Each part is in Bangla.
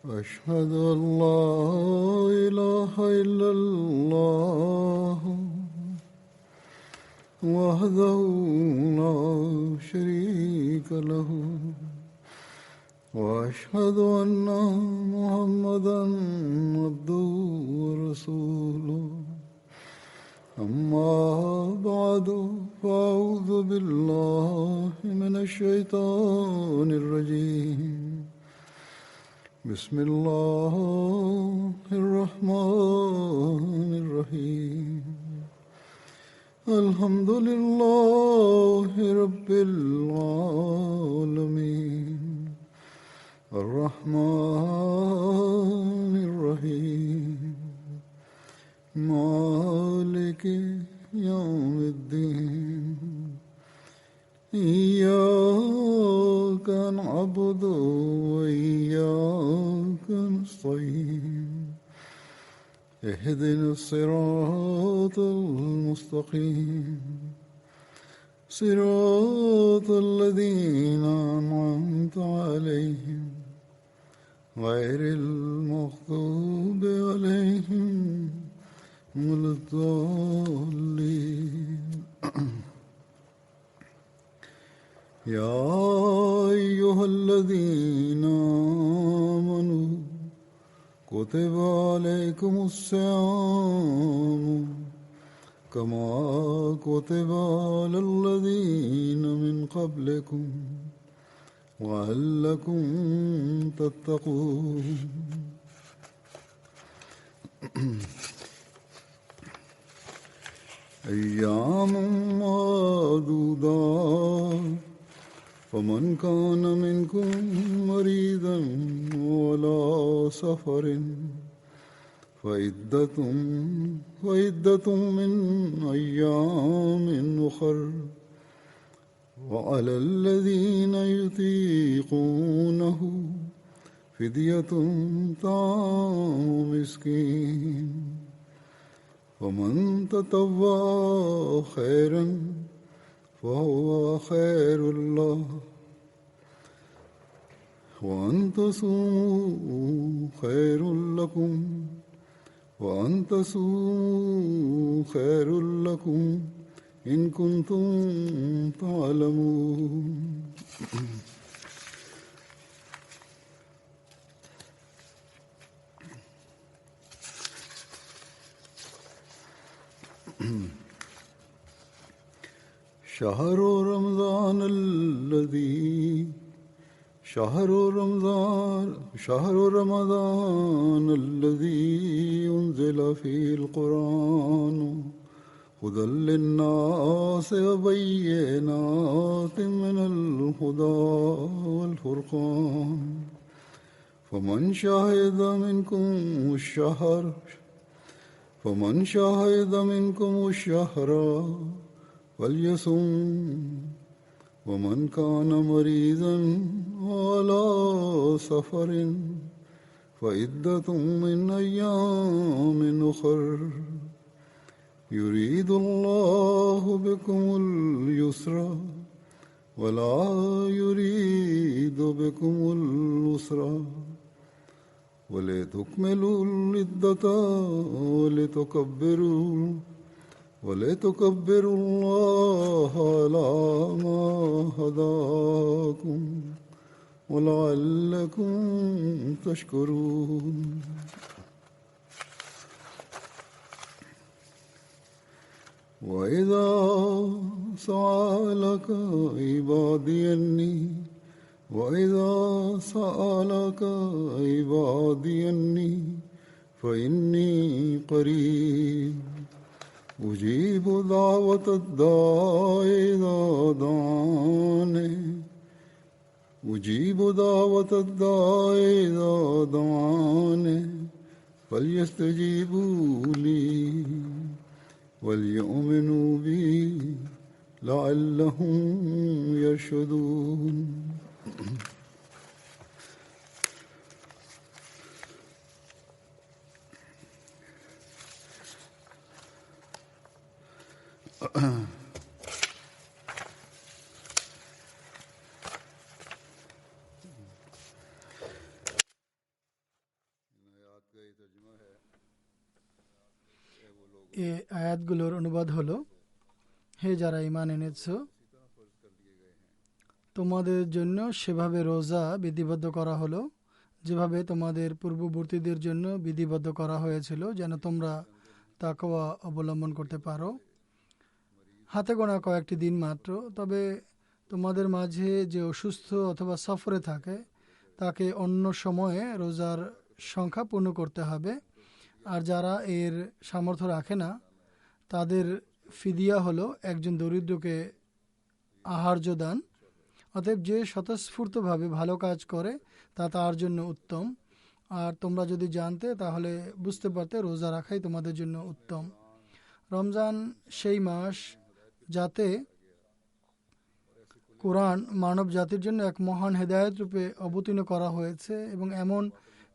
أشهد أن لا إله إلا الله وحده لا شريك له وأشهد أن محمدا عبده ورسوله أما بعد فأعوذ بالله من الشيطان الرجيم بسم الله الرحمن الرحيم الحمد لله رب العالمين الرحمن الرحيم مالك يوم الدين إياك نعبد وإياك نستعين اهدنا الصراط المستقيم صراط الذين أنعمت عليهم غير المغضوب عليهم ولا الضالين يا أيها الذين آمنوا كتب عليكم الصيام كما كتب على الذين من قبلكم لعلكم تتقون أيام معدودات فمن كان منكم مريضا وعلى سفر فعدة من أيام أخر وعلى الذين يطيقونه فدية طعام مسكين ومن تطوع خيرا فهو خير الله وأن تصوموا خير لكم وأن تصوموا خير لكم إن كنتم تعلمون شهر رمضان الذي أنزل فيه القرآن هدى للناس وبينات من الهدى والفرقان فمن شهد منكم الشهر فليصم ومن كان مريضا على سفر فعدة من أيام أخر يريد الله بكم اليسر ولا يريد بكم العسر ولتكملوا العدة ولتكبروا الله على ما هداكم ولعلكم تشكرون وإذا سألك عبادي أني فإني قريب أجيب دعوة الداع إذا دعاني فليستجيبوا لي وليؤمنوا بي لعلهم يرشدون এই আয়াতগুলোর অনুবাদ হলো, হে যারা ঈমান এনেছো, তোমাদের জন্য সেভাবে রোজা বিধিবদ্ধ করা হলো যেভাবে তোমাদের পূর্ববর্তীদের জন্য বিধিবদ্ধ করা হয়েছিল, যেন তোমরা তাকওয়া অবলম্বন করতে পারো। হাতে গোনা কয়েকটি দিন মাত্র, তবে তোমাদের মাঝে যে অসুস্থ অথবা সফরে থাকে তাকে অন্য সময়ে রোজার সংখ্যা পূর্ণ করতে হবে। আর যারা এর সামর্থ্য রাখে না তাদের ফিদিয়া হলো একজন দরিদ্রকে আহার্য দান। অতএব যে স্বতঃস্ফূর্তভাবে ভালো কাজ করে তা তার জন্য উত্তম। আর তোমরা যদি জানতে তাহলে বুঝতে পারতে রোজা রাখাই তোমাদের জন্য উত্তম। রমজান সেই মাস যাতে কোরআন মানব জাতির জন্য এক মহান হেদায়েত রূপে অবতীর্ণ করা হয়েছে এবং এমন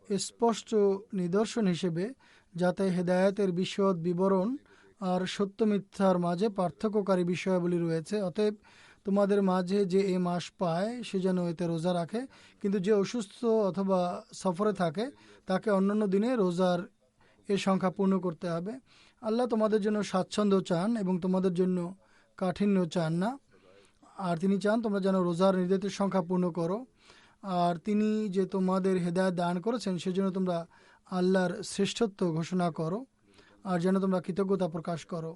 স্পষ্ট নিদর্শন হিসেবে যাতে হেদায়েতের বিশদ বিবরণ আর সত্য মিথ্যার মাঝে পার্থক্যকারী বিষয়াবলী রয়েছে। অতএব তোমাদের মাঝে যে এই মাস পায় সে যেন এতে রোজা রাখে, কিন্তু যে অসুস্থ অথবা সফরে থাকে তাকে অন্যান্য দিনে রোজার এর সংখ্যা পূর্ণ করতে হবে। আল্লাহ তোমাদের জন্য স্বাচ্ছন্দ্য চান এবং তোমাদের জন্য কাঠিন্য চান না। আর তিনি চান তোমরা যেন রোজার নির্ধারিত সংখ্যা পূর্ণ করো। আর তিনি যে তোমাদের হেদায়েত দান করেছেন সেজন্য তোমরা আল্লাহর শ্রেষ্ঠত্ব ঘোষণা করো আর যেন তোমরা কৃতজ্ঞতা প্রকাশ করো।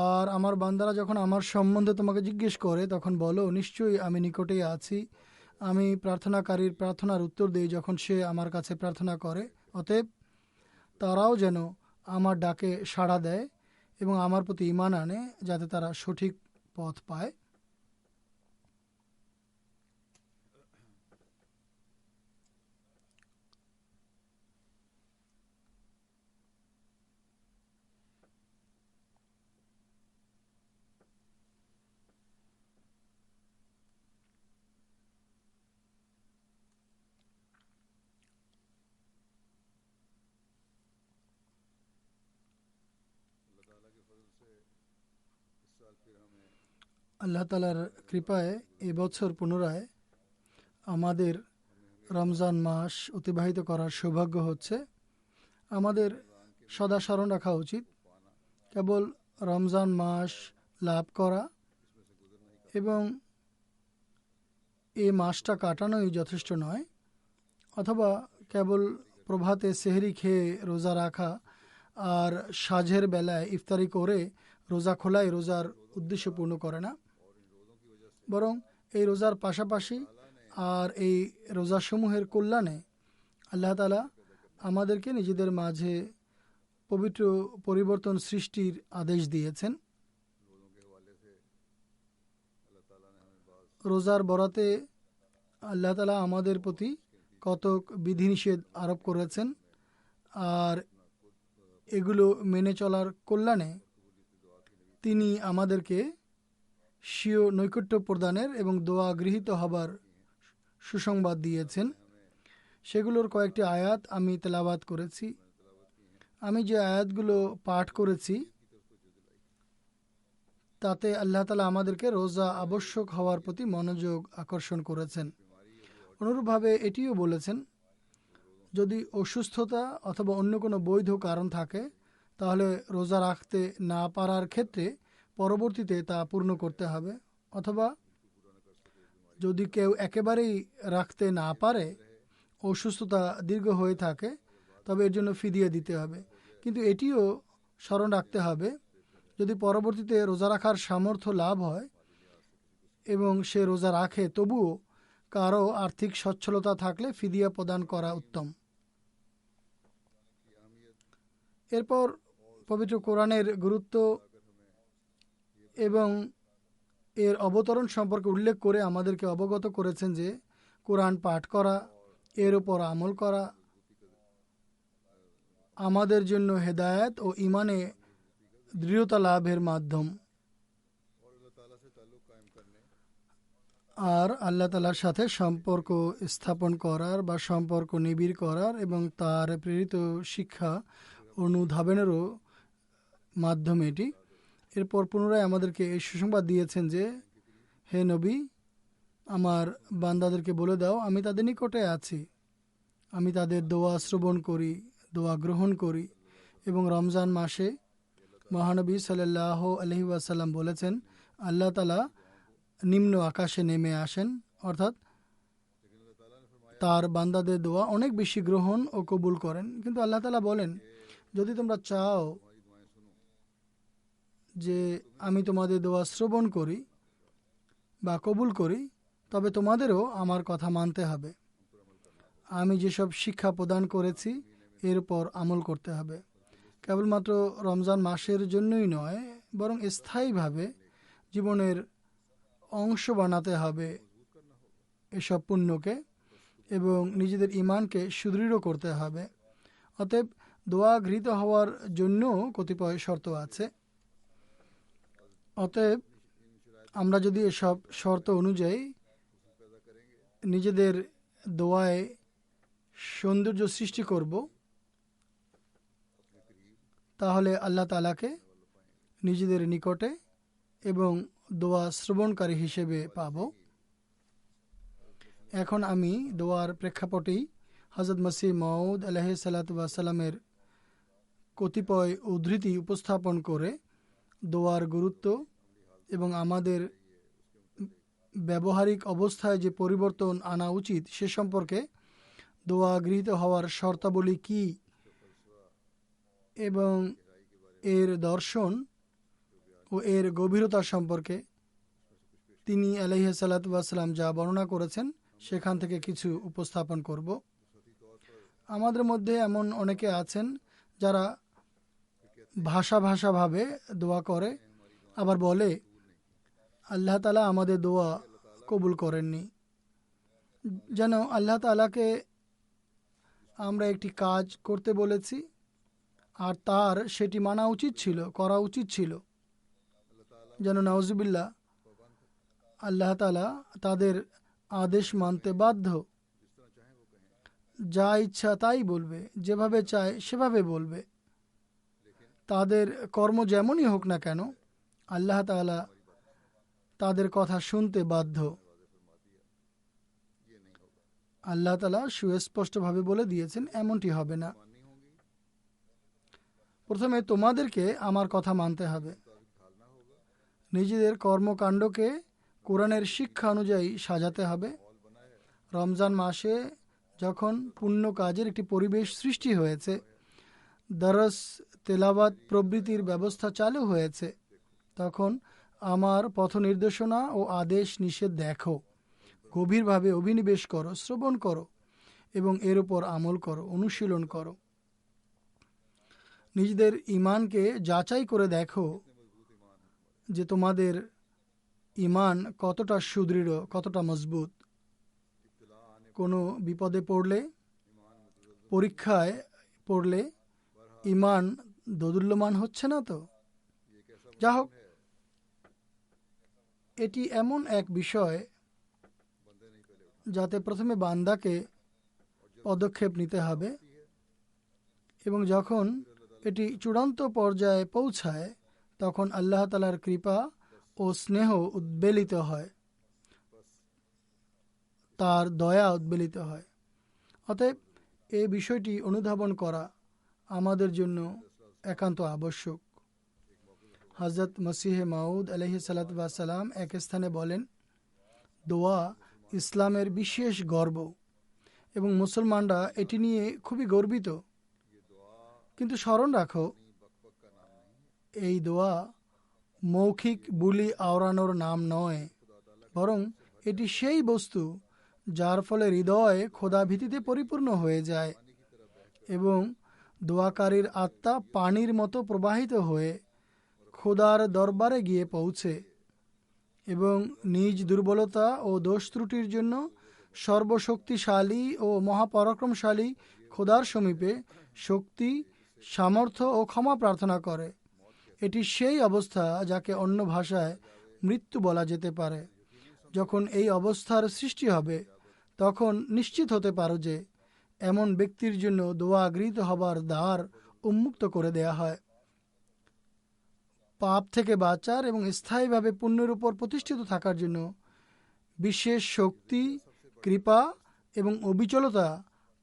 আর আমার বান্দারা যখন আমার সম্বন্ধে তোমাকে জিজ্ঞেস করে তখন বলো, নিশ্চয়ই আমি নিকটেই আছি, আমি প্রার্থনাকারীর প্রার্থনার উত্তর দিই যখন সে আমার কাছে প্রার্থনা করে। অতএব তারাও যেন আমার ডাকে সাড়া দেয় এবং আমার প্রতি ঈমান আনে যাতে তারা সঠিক পথ পায়। আল্লাহ তালার কৃপায় এবছর পুনরায় আমাদের রমজান মাস অতিবাহিত করার সৌভাগ্য হচ্ছে। আমাদের সদা স্মরণ রাখা উচিত কেবল রমজান মাস লাভ করা এবং এই মাসটা কাটানোই যথেষ্ট নয়, অথবা কেবল প্রভাতে সেহরি খেয়ে রোজা রাখা আর সাঁঝের বেলায় ইফতারি করে রোজা খোলাই রোজার উদ্দেশ্য পূর্ণ করে না। বরং এই রোজার পাশাপাশি আর এই রোজাসমূহের কল্যাণে আল্লাহ তাআলা আমাদেরকে নিজেদের মাঝে পবিত্র পরিবর্তন সৃষ্টির আদেশ দিয়েছেন। রোজার বরাতে আল্লাহ তাআলা আমাদের প্রতি কতক বিধিনিষেধ আরোপ করেছেন আর এগুলো মেনে চলার কল্যাণে তিনি আমাদেরকে স্বীয় নৈকট্য প্রদানের এবং দোয়া গৃহীত হবার সুসংবাদ দিয়েছেন। সেগুলোর কয়েকটি আয়াত আমি তেলাওয়াত করেছি। আমি যে আয়াতগুলো পাঠ করেছি তাতে আল্লাহ তাআলা আমাদেরকে রোজা আবশ্যক হওয়ার প্রতি মনোযোগ আকর্ষণ করেছেন। অনুরূপভাবে এটিও বলেছেন যদি অসুস্থতা অথবা অন্য কোনো বৈধ কারণ থাকে তাহলে রোজা রাখতে না পারার ক্ষেত্রে পরবর্তীতে তা পূর্ণ করতে হবে, অথবা যদি কেউ একেবারেই রাখতে না পারে, অসুস্থতা দীর্ঘ হয়ে থাকে, তবে এর জন্য ফিদিয়া দিতে হবে। কিন্তু এটিও স্মরণ রাখতে হবে যদি পরবর্তীতে রোজা রাখার সামর্থ্য লাভ হয় এবং সে রোজা রাখে তবুও কারো আর্থিক সচ্ছলতা থাকলে ফিদিয়া প্রদান করা উত্তম। এরপর পবিত্র কোরআনের গুরুত্ব এবং এর অবতরণ সম্পর্কে উল্লেখ করে আমাদেরকে অবগত করেছেন যে কোরআন পাঠ করা, এর উপর আমল করা আমাদের জন্য হেদায়েত ও ঈমানে দৃঢ়তা লাভের মাধ্যম। আর আল্লাহ তাআলার সাথে সম্পর্ক স্থাপন করার বা সম্পর্ক নিবিড় করার এবং তার প্রেরিত শিক্ষা অনুধাবনেরও মাধ্যম এটি। এরপর পুনরায় আমাদেরকে এই সুসংবাদ দিয়েছেন যে হে নবী, আমার বান্দাদেরকে বলে দাও আমি তাদের নিকটে আছি, আমি তাদের দোয়া শ্রবণ করি, দোয়া গ্রহণ করি। এবং রমজান মাসে মহানবী সাল্লাল্লাহু আলাইহি ওয়াসাল্লাম বলেছেন, আল্লাহ তাআলা নিম্ন আকাশে নেমে আসেন, অর্থাৎ তার বান্দাদের দোয়া অনেক বেশি গ্রহণ ও কবুল করেন। কিন্তু আল্লাহ তাআলা বলেন, যদি তোমরা চাও যে আমি তোমাদের দোয়া শ্রবণ করি বা কবুল করি, তবে তোমাদেরও আমার কথা মানতে হবে। আমি যেসব শিক্ষা প্রদান করেছি এর উপর আমল করতে হবে। কেবলমাত্র রমজান মাসের জন্যই নয়, বরং স্থায়ীভাবে জীবনের অংশ বানাতে হবে এসব পুণ্যকে এবং নিজেদের ইমানকে সুদৃঢ় করতে হবে। অতএব দোয়া গৃহীত হওয়ার জন্য কতিপয় শর্ত আছে। অতএব আমরা যদি এসব শর্ত অনুযায়ী নিজেদের দোয়ায় সৌন্দর্য সৃষ্টি করব, তাহলে আল্লাহ তাআলাকে নিজেদের নিকটে এবং দোয়া শ্রবণকারী হিসেবে পাব। এখন আমি দোয়ার প্রেক্ষাপটেই হযরত মসিহ মাউদ আলাইহিস সালাতু ওয়াস সালামের কতিপয় উদ্ধৃতি উপস্থাপন করে দোয়ার গুরুত্ব এবং আমাদের ব্যবহারিক অবস্থায় যে পরিবর্তন আনা উচিত সে সম্পর্কে, দোয়া গৃহীত হওয়ার শর্তাবলী কি এবং এর দর্শন ও এর গভীরতা সম্পর্কে তিনি আলাইহিস সালাতু ওয়াস সালাম যা বর্ণনা করেছেন সেখান থেকে কিছু উপস্থাপন করব। আমাদের মধ্যে এমন অনেকে আছেন যারা ভাষাভাবে দোয়া করে, আবার বলে আল্লাহ তাআলা আমাদের দোয়া কবুল করেননি। যেন আল্লাহ তাআলাকে আমরা একটি কাজ করতে বলেছি আর তার সেটি মানা উচিত ছিল, করা উচিত ছিল। যেন নাউজুবিল্লাহ আল্লাহ তাআলা তাদের আদেশ মানতে বাধ্য, যা ইচ্ছা তাই বলবে, যেভাবে চায় সেভাবে বলবে। তাদের কর্ম যেমনই হোক না কেন আল্লাহ তাআলা তাদের কথা শুনতে বাধ্য। আল্লাহ তাআলা সুস্পষ্টভাবে বলে দিয়েছেন এমনটি হবে না। প্রথমে তোমাদেরকে আমার কথা মানতে হবে, নিজেদের কর্মকাণ্ডকে কোরআনের শিক্ষা অনুযায়ী সাজাতে হবে। রমজান মাসে যখন পুণ্য কাজের একটি পরিবেশ সৃষ্টি হয়েছে, দরস তেলাওয়াত প্রভৃতির ব্যবস্থা চালু হয়েছে, তখন আমার পথ নির্দেশনা ও আদেশ নিষেধ দেখো, গভীরভাবে অভিনিবেশ করো, শ্রবণ করো এবং এর উপর আমল করো, অনুশীলন করো। নিজেদের ঈমানকে যাচাই করে দেখো যে তোমাদের ঈমান কতটা সুদৃঢ়, কতটা মজবুত। কোনো বিপদে পড়লে, পরীক্ষায় পড়লে ঈমান দোদুল্যমান হচ্ছে না তো? যা হোক, এটি এমন এক বিষয় যাতে প্রথমে বান্দাকে পদক্ষেপ নিতে হবে এবং যখন এটি চূড়ান্ত পর্যায়ে পৌঁছায় তখন আল্লাহ তাআলার কৃপা ও স্নেহ উদ্বেলিত হয়, তার দয়া উদ্বেলিত হয়। অতএব এই বিষয়টি অনুধাবন করা আমাদের জন্য একান্ত আবশ্যক। হযরত মসিহ মাউদ আলাইহিস সালাতু ওয়াস সালাম এক স্থানে বলেন, দোয়া ইসলামের বিশেষ গর্ব এবং মুসলমানরা এটি নিয়ে খুবই গর্বিত। কিন্তু স্মরণ রাখো, এই দোয়া মৌখিক বুলি আওড়ানোর নাম নয়, বরং এটি সেই বস্তু যার ফলে হৃদয় খোদা ভীতিতে পরিপূর্ণ হয়ে যায় এবং দোয়াকারীর আত্মা পানির মতো প্রবাহিত হয়ে খোদার দরবারে গিয়ে পৌঁছে এবং নিজ দুর্বলতা ও দোষ ত্রুটির জন্য সর্বশক্তিশালী ও মহাপরাক্রমশালী খোদার সমীপে শক্তি, সামর্থ্য ও ক্ষমা প্রার্থনা করে। এটি সেই অবস্থা যাকে অন্য ভাষায় মৃত্যু বলা যেতে পারে। যখন এই অবস্থার সৃষ্টি হবে তখন নিশ্চিত হতে পারো যে এমন ব্যক্তির জন্য দোয়া গৃহীত হবার দ্বার উন্মুক্ত করে দেয়া হয়। পাপ থেকে বাঁচার এবং স্থায়ীভাবে পুণ্যের উপর প্রতিষ্ঠিত থাকার জন্য বিশেষ শক্তি, কৃপা এবং অবিচলতা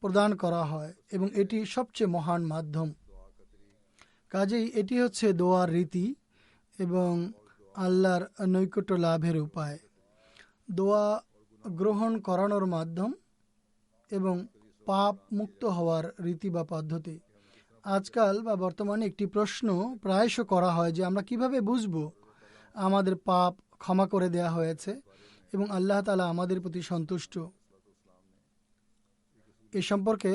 প্রদান করা হয় এবং এটি সবচেয়ে মহান মাধ্যম। কাজেই এটি হচ্ছে দোয়ার রীতি এবং আল্লাহর নৈকট্য লাভের উপায়। দোয়া গ্রহণ করানোর মাধ্যম এবং পাপ মুক্ত হওয়ার রীতি বা পদ্ধতি। আজকাল বা বর্তমানে একটি প্রশ্ন প্রায়শ করা হয় যে আমরা কিভাবে বুঝব আমাদের পাপ ক্ষমা করে দেয়া হয়েছে এবং আল্লাহ তাআলা আমাদের প্রতি সন্তুষ্ট। এ সম্পর্কে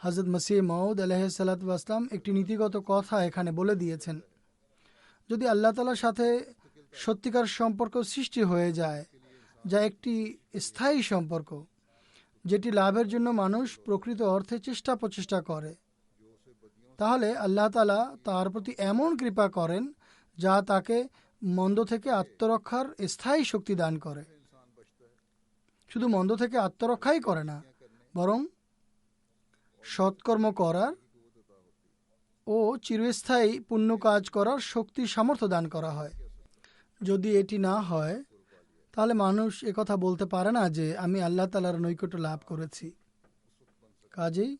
হযরত মসিহ মাউদ আলাইহিসসালাতু ওয়াস সালাম একটি নীতিগত কথা এখানে বলে দিয়েছেন। যদি আল্লাহ তাআলার সাথে সত্যিকার সম্পর্ক সৃষ্টি হয়ে যায়, যা একটি স্থায়ী সম্পর্ক যেটি লাভের জন্য মানুষ প্রকৃত অর্থে চেষ্টা প্রচেষ্টা করে, তাহলে আল্লাহ তাআলা তার প্রতি এমন কৃপা করেন যা তাকে মন্দ থেকে আত্মরক্ষার স্থায়ী শক্তি দান করে। শুধু মন্দ থেকে আত্মরক্ষাই করে না, বরং সৎকর্ম করার ও চিরস্থায়ী পুণ্য কাজ করার শক্তি সামর্থ্য দান করা হয়। যদি এটি না হয় তাহলে মানুষ একথা বলতে পারে না যে আমি আল্লাহ তাআলার নৈকট্য লাভ করেছি। কাজেই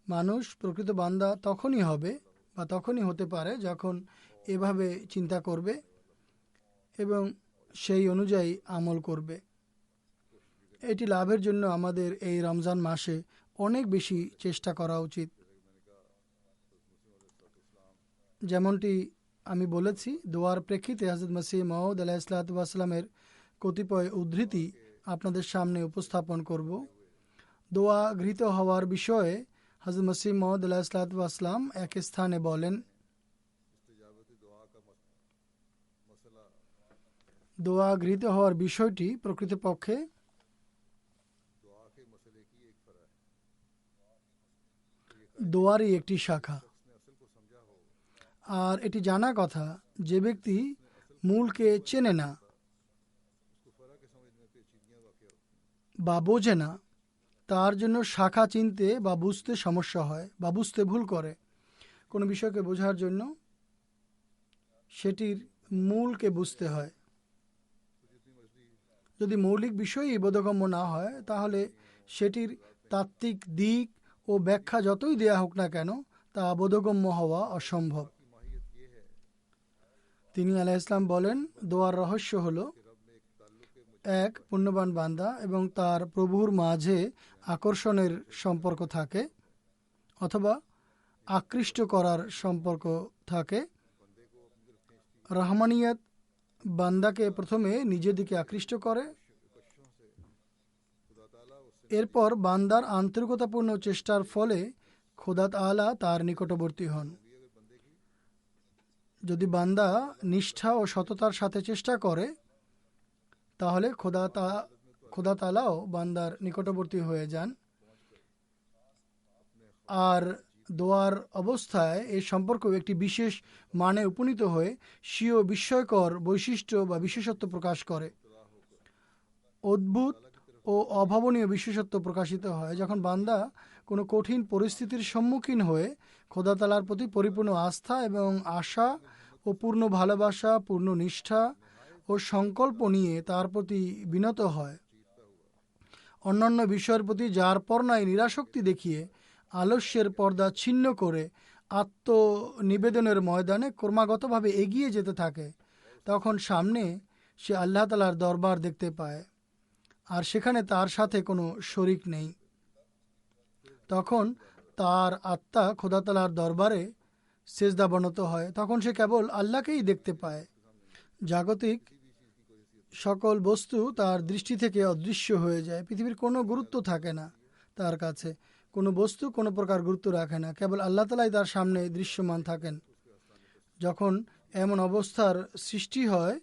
মানুষ প্রকৃত বান্দা তখনই হবে বা তখনই হতে পারে যখন এভাবে চিন্তা করবে এবং সেই অনুযায়ী আমল করবে। এটি লাভের জন্য আমাদের এই রমজান মাসে অনেক বেশি চেষ্টা করা উচিত। যেমনটি আমি বলেছি, দোয়ার প্রেক্ষিতে হযরত মসিহ মাউদ আলাইহিসসালাতু ওয়াস সালামের কতিপয় উদ্ধৃতি আপনাদের সামনে উপস্থাপন করব। দোয়া গৃহীত হওয়ার বিষয়ে হযরত মসিহ মাউদ আলাইহিসসালাতু ওয়াস সালাম এক স্থানে বলেন, দোয়া গৃহীত হওয়ার বিষয়টি প্রকৃতপক্ষে দোয়ারই একটি শাখা। আর এটি জানা কথা, যে ব্যক্তি মূলকে চেনে না বা বোঝে না, তার জন্য শাখা চিনতে বা বুঝতে সমস্যা হয় বা বুঝতে ভুল করে। কোনো বিষয়কে বোঝার জন্য সেটির মূলকে বুঝতে হয়। যদি মৌলিক বিষয়ই বোধগম্য না হয়, তাহলে সেটির তাত্ত্বিক দিক ও ব্যাখ্যা যতই দেয়া হোক না কেন, তা বোধগম্য হওয়া অসম্ভব। তিনি আলাইহিস সালাম বলেন, দোয়ার রহস্য হলো এক, পুণ্যবান বান্দা এবং তার প্রভুর মাঝে আকর্ষণের সম্পর্ক থাকে অথবা আকৃষ্ট করার সম্পর্ক থাকে। রহমানিয়ত বান্দাকে প্রথমে নিজের দিকে আকৃষ্ট করে, এরপর বান্দার আন্তরিকতাপূর্ণ চেষ্টার ফলে খোদা তাআলা তার নিকটবর্তী হন। যদি বান্দা নিষ্ঠা ও সততার সাথে চেষ্টা করে, তাহলে খোদা তাআলাও বান্দার নিকটবর্তী হয়ে যান। আর দোয়ার অবস্থায় এই সম্পর্ক একটি বিশেষ মানে উপনীত হয়ে স্বীয় বিস্ময়কর বৈশিষ্ট্য বা বিশেষত্ব প্রকাশ করে। অদ্ভুত ও অভাবনীয় বিশেষত্ব প্রকাশিত হয় যখন বান্দা কোনো কঠিন পরিস্থিতির সম্মুখীন হয়ে খোদা তাআলার প্রতি পরিপূর্ণ আস্থা এবং আশা ও পূর্ণ ভালোবাসা, পূর্ণ নিষ্ঠা ও সংকল্প নিয়ে তার প্রতি বিনত হয়। অন্যান্য বিষয়ের প্রতি যার পরনায় নিরাসক্তি দেখিয়ে আলস্যের পর্দা ছিন্ন করে আত্মনিবেদনের ময়দানে ক্রমাগতভাবে এগিয়ে যেতে থাকে, তখন সামনে সে আল্লাহ তাআলার দরবার দেখতে পায় আর সেখানে তার সাথে কোনো শরিক নেই। তখন তার আত্মা খোদা তাআলার দরবারে সেজদাবনত হয়। তখন সে কেবল আল্লাহকেই দেখতে পায়। জাগতিক সকল বস্তু তার দৃষ্টি থেকে অদৃশ্য হয়ে যায়। পৃথিবীর কোনো গুরুত্ব থাকে না তার কাছে। কোনো বস্তু কোনো প্রকার গুরুত্ব রাখে না, কেবল আল্লাহ তাআলাই তার সামনে দৃশ্যমান থাকেন। যখন এমন অবস্থার সৃষ্টি হয়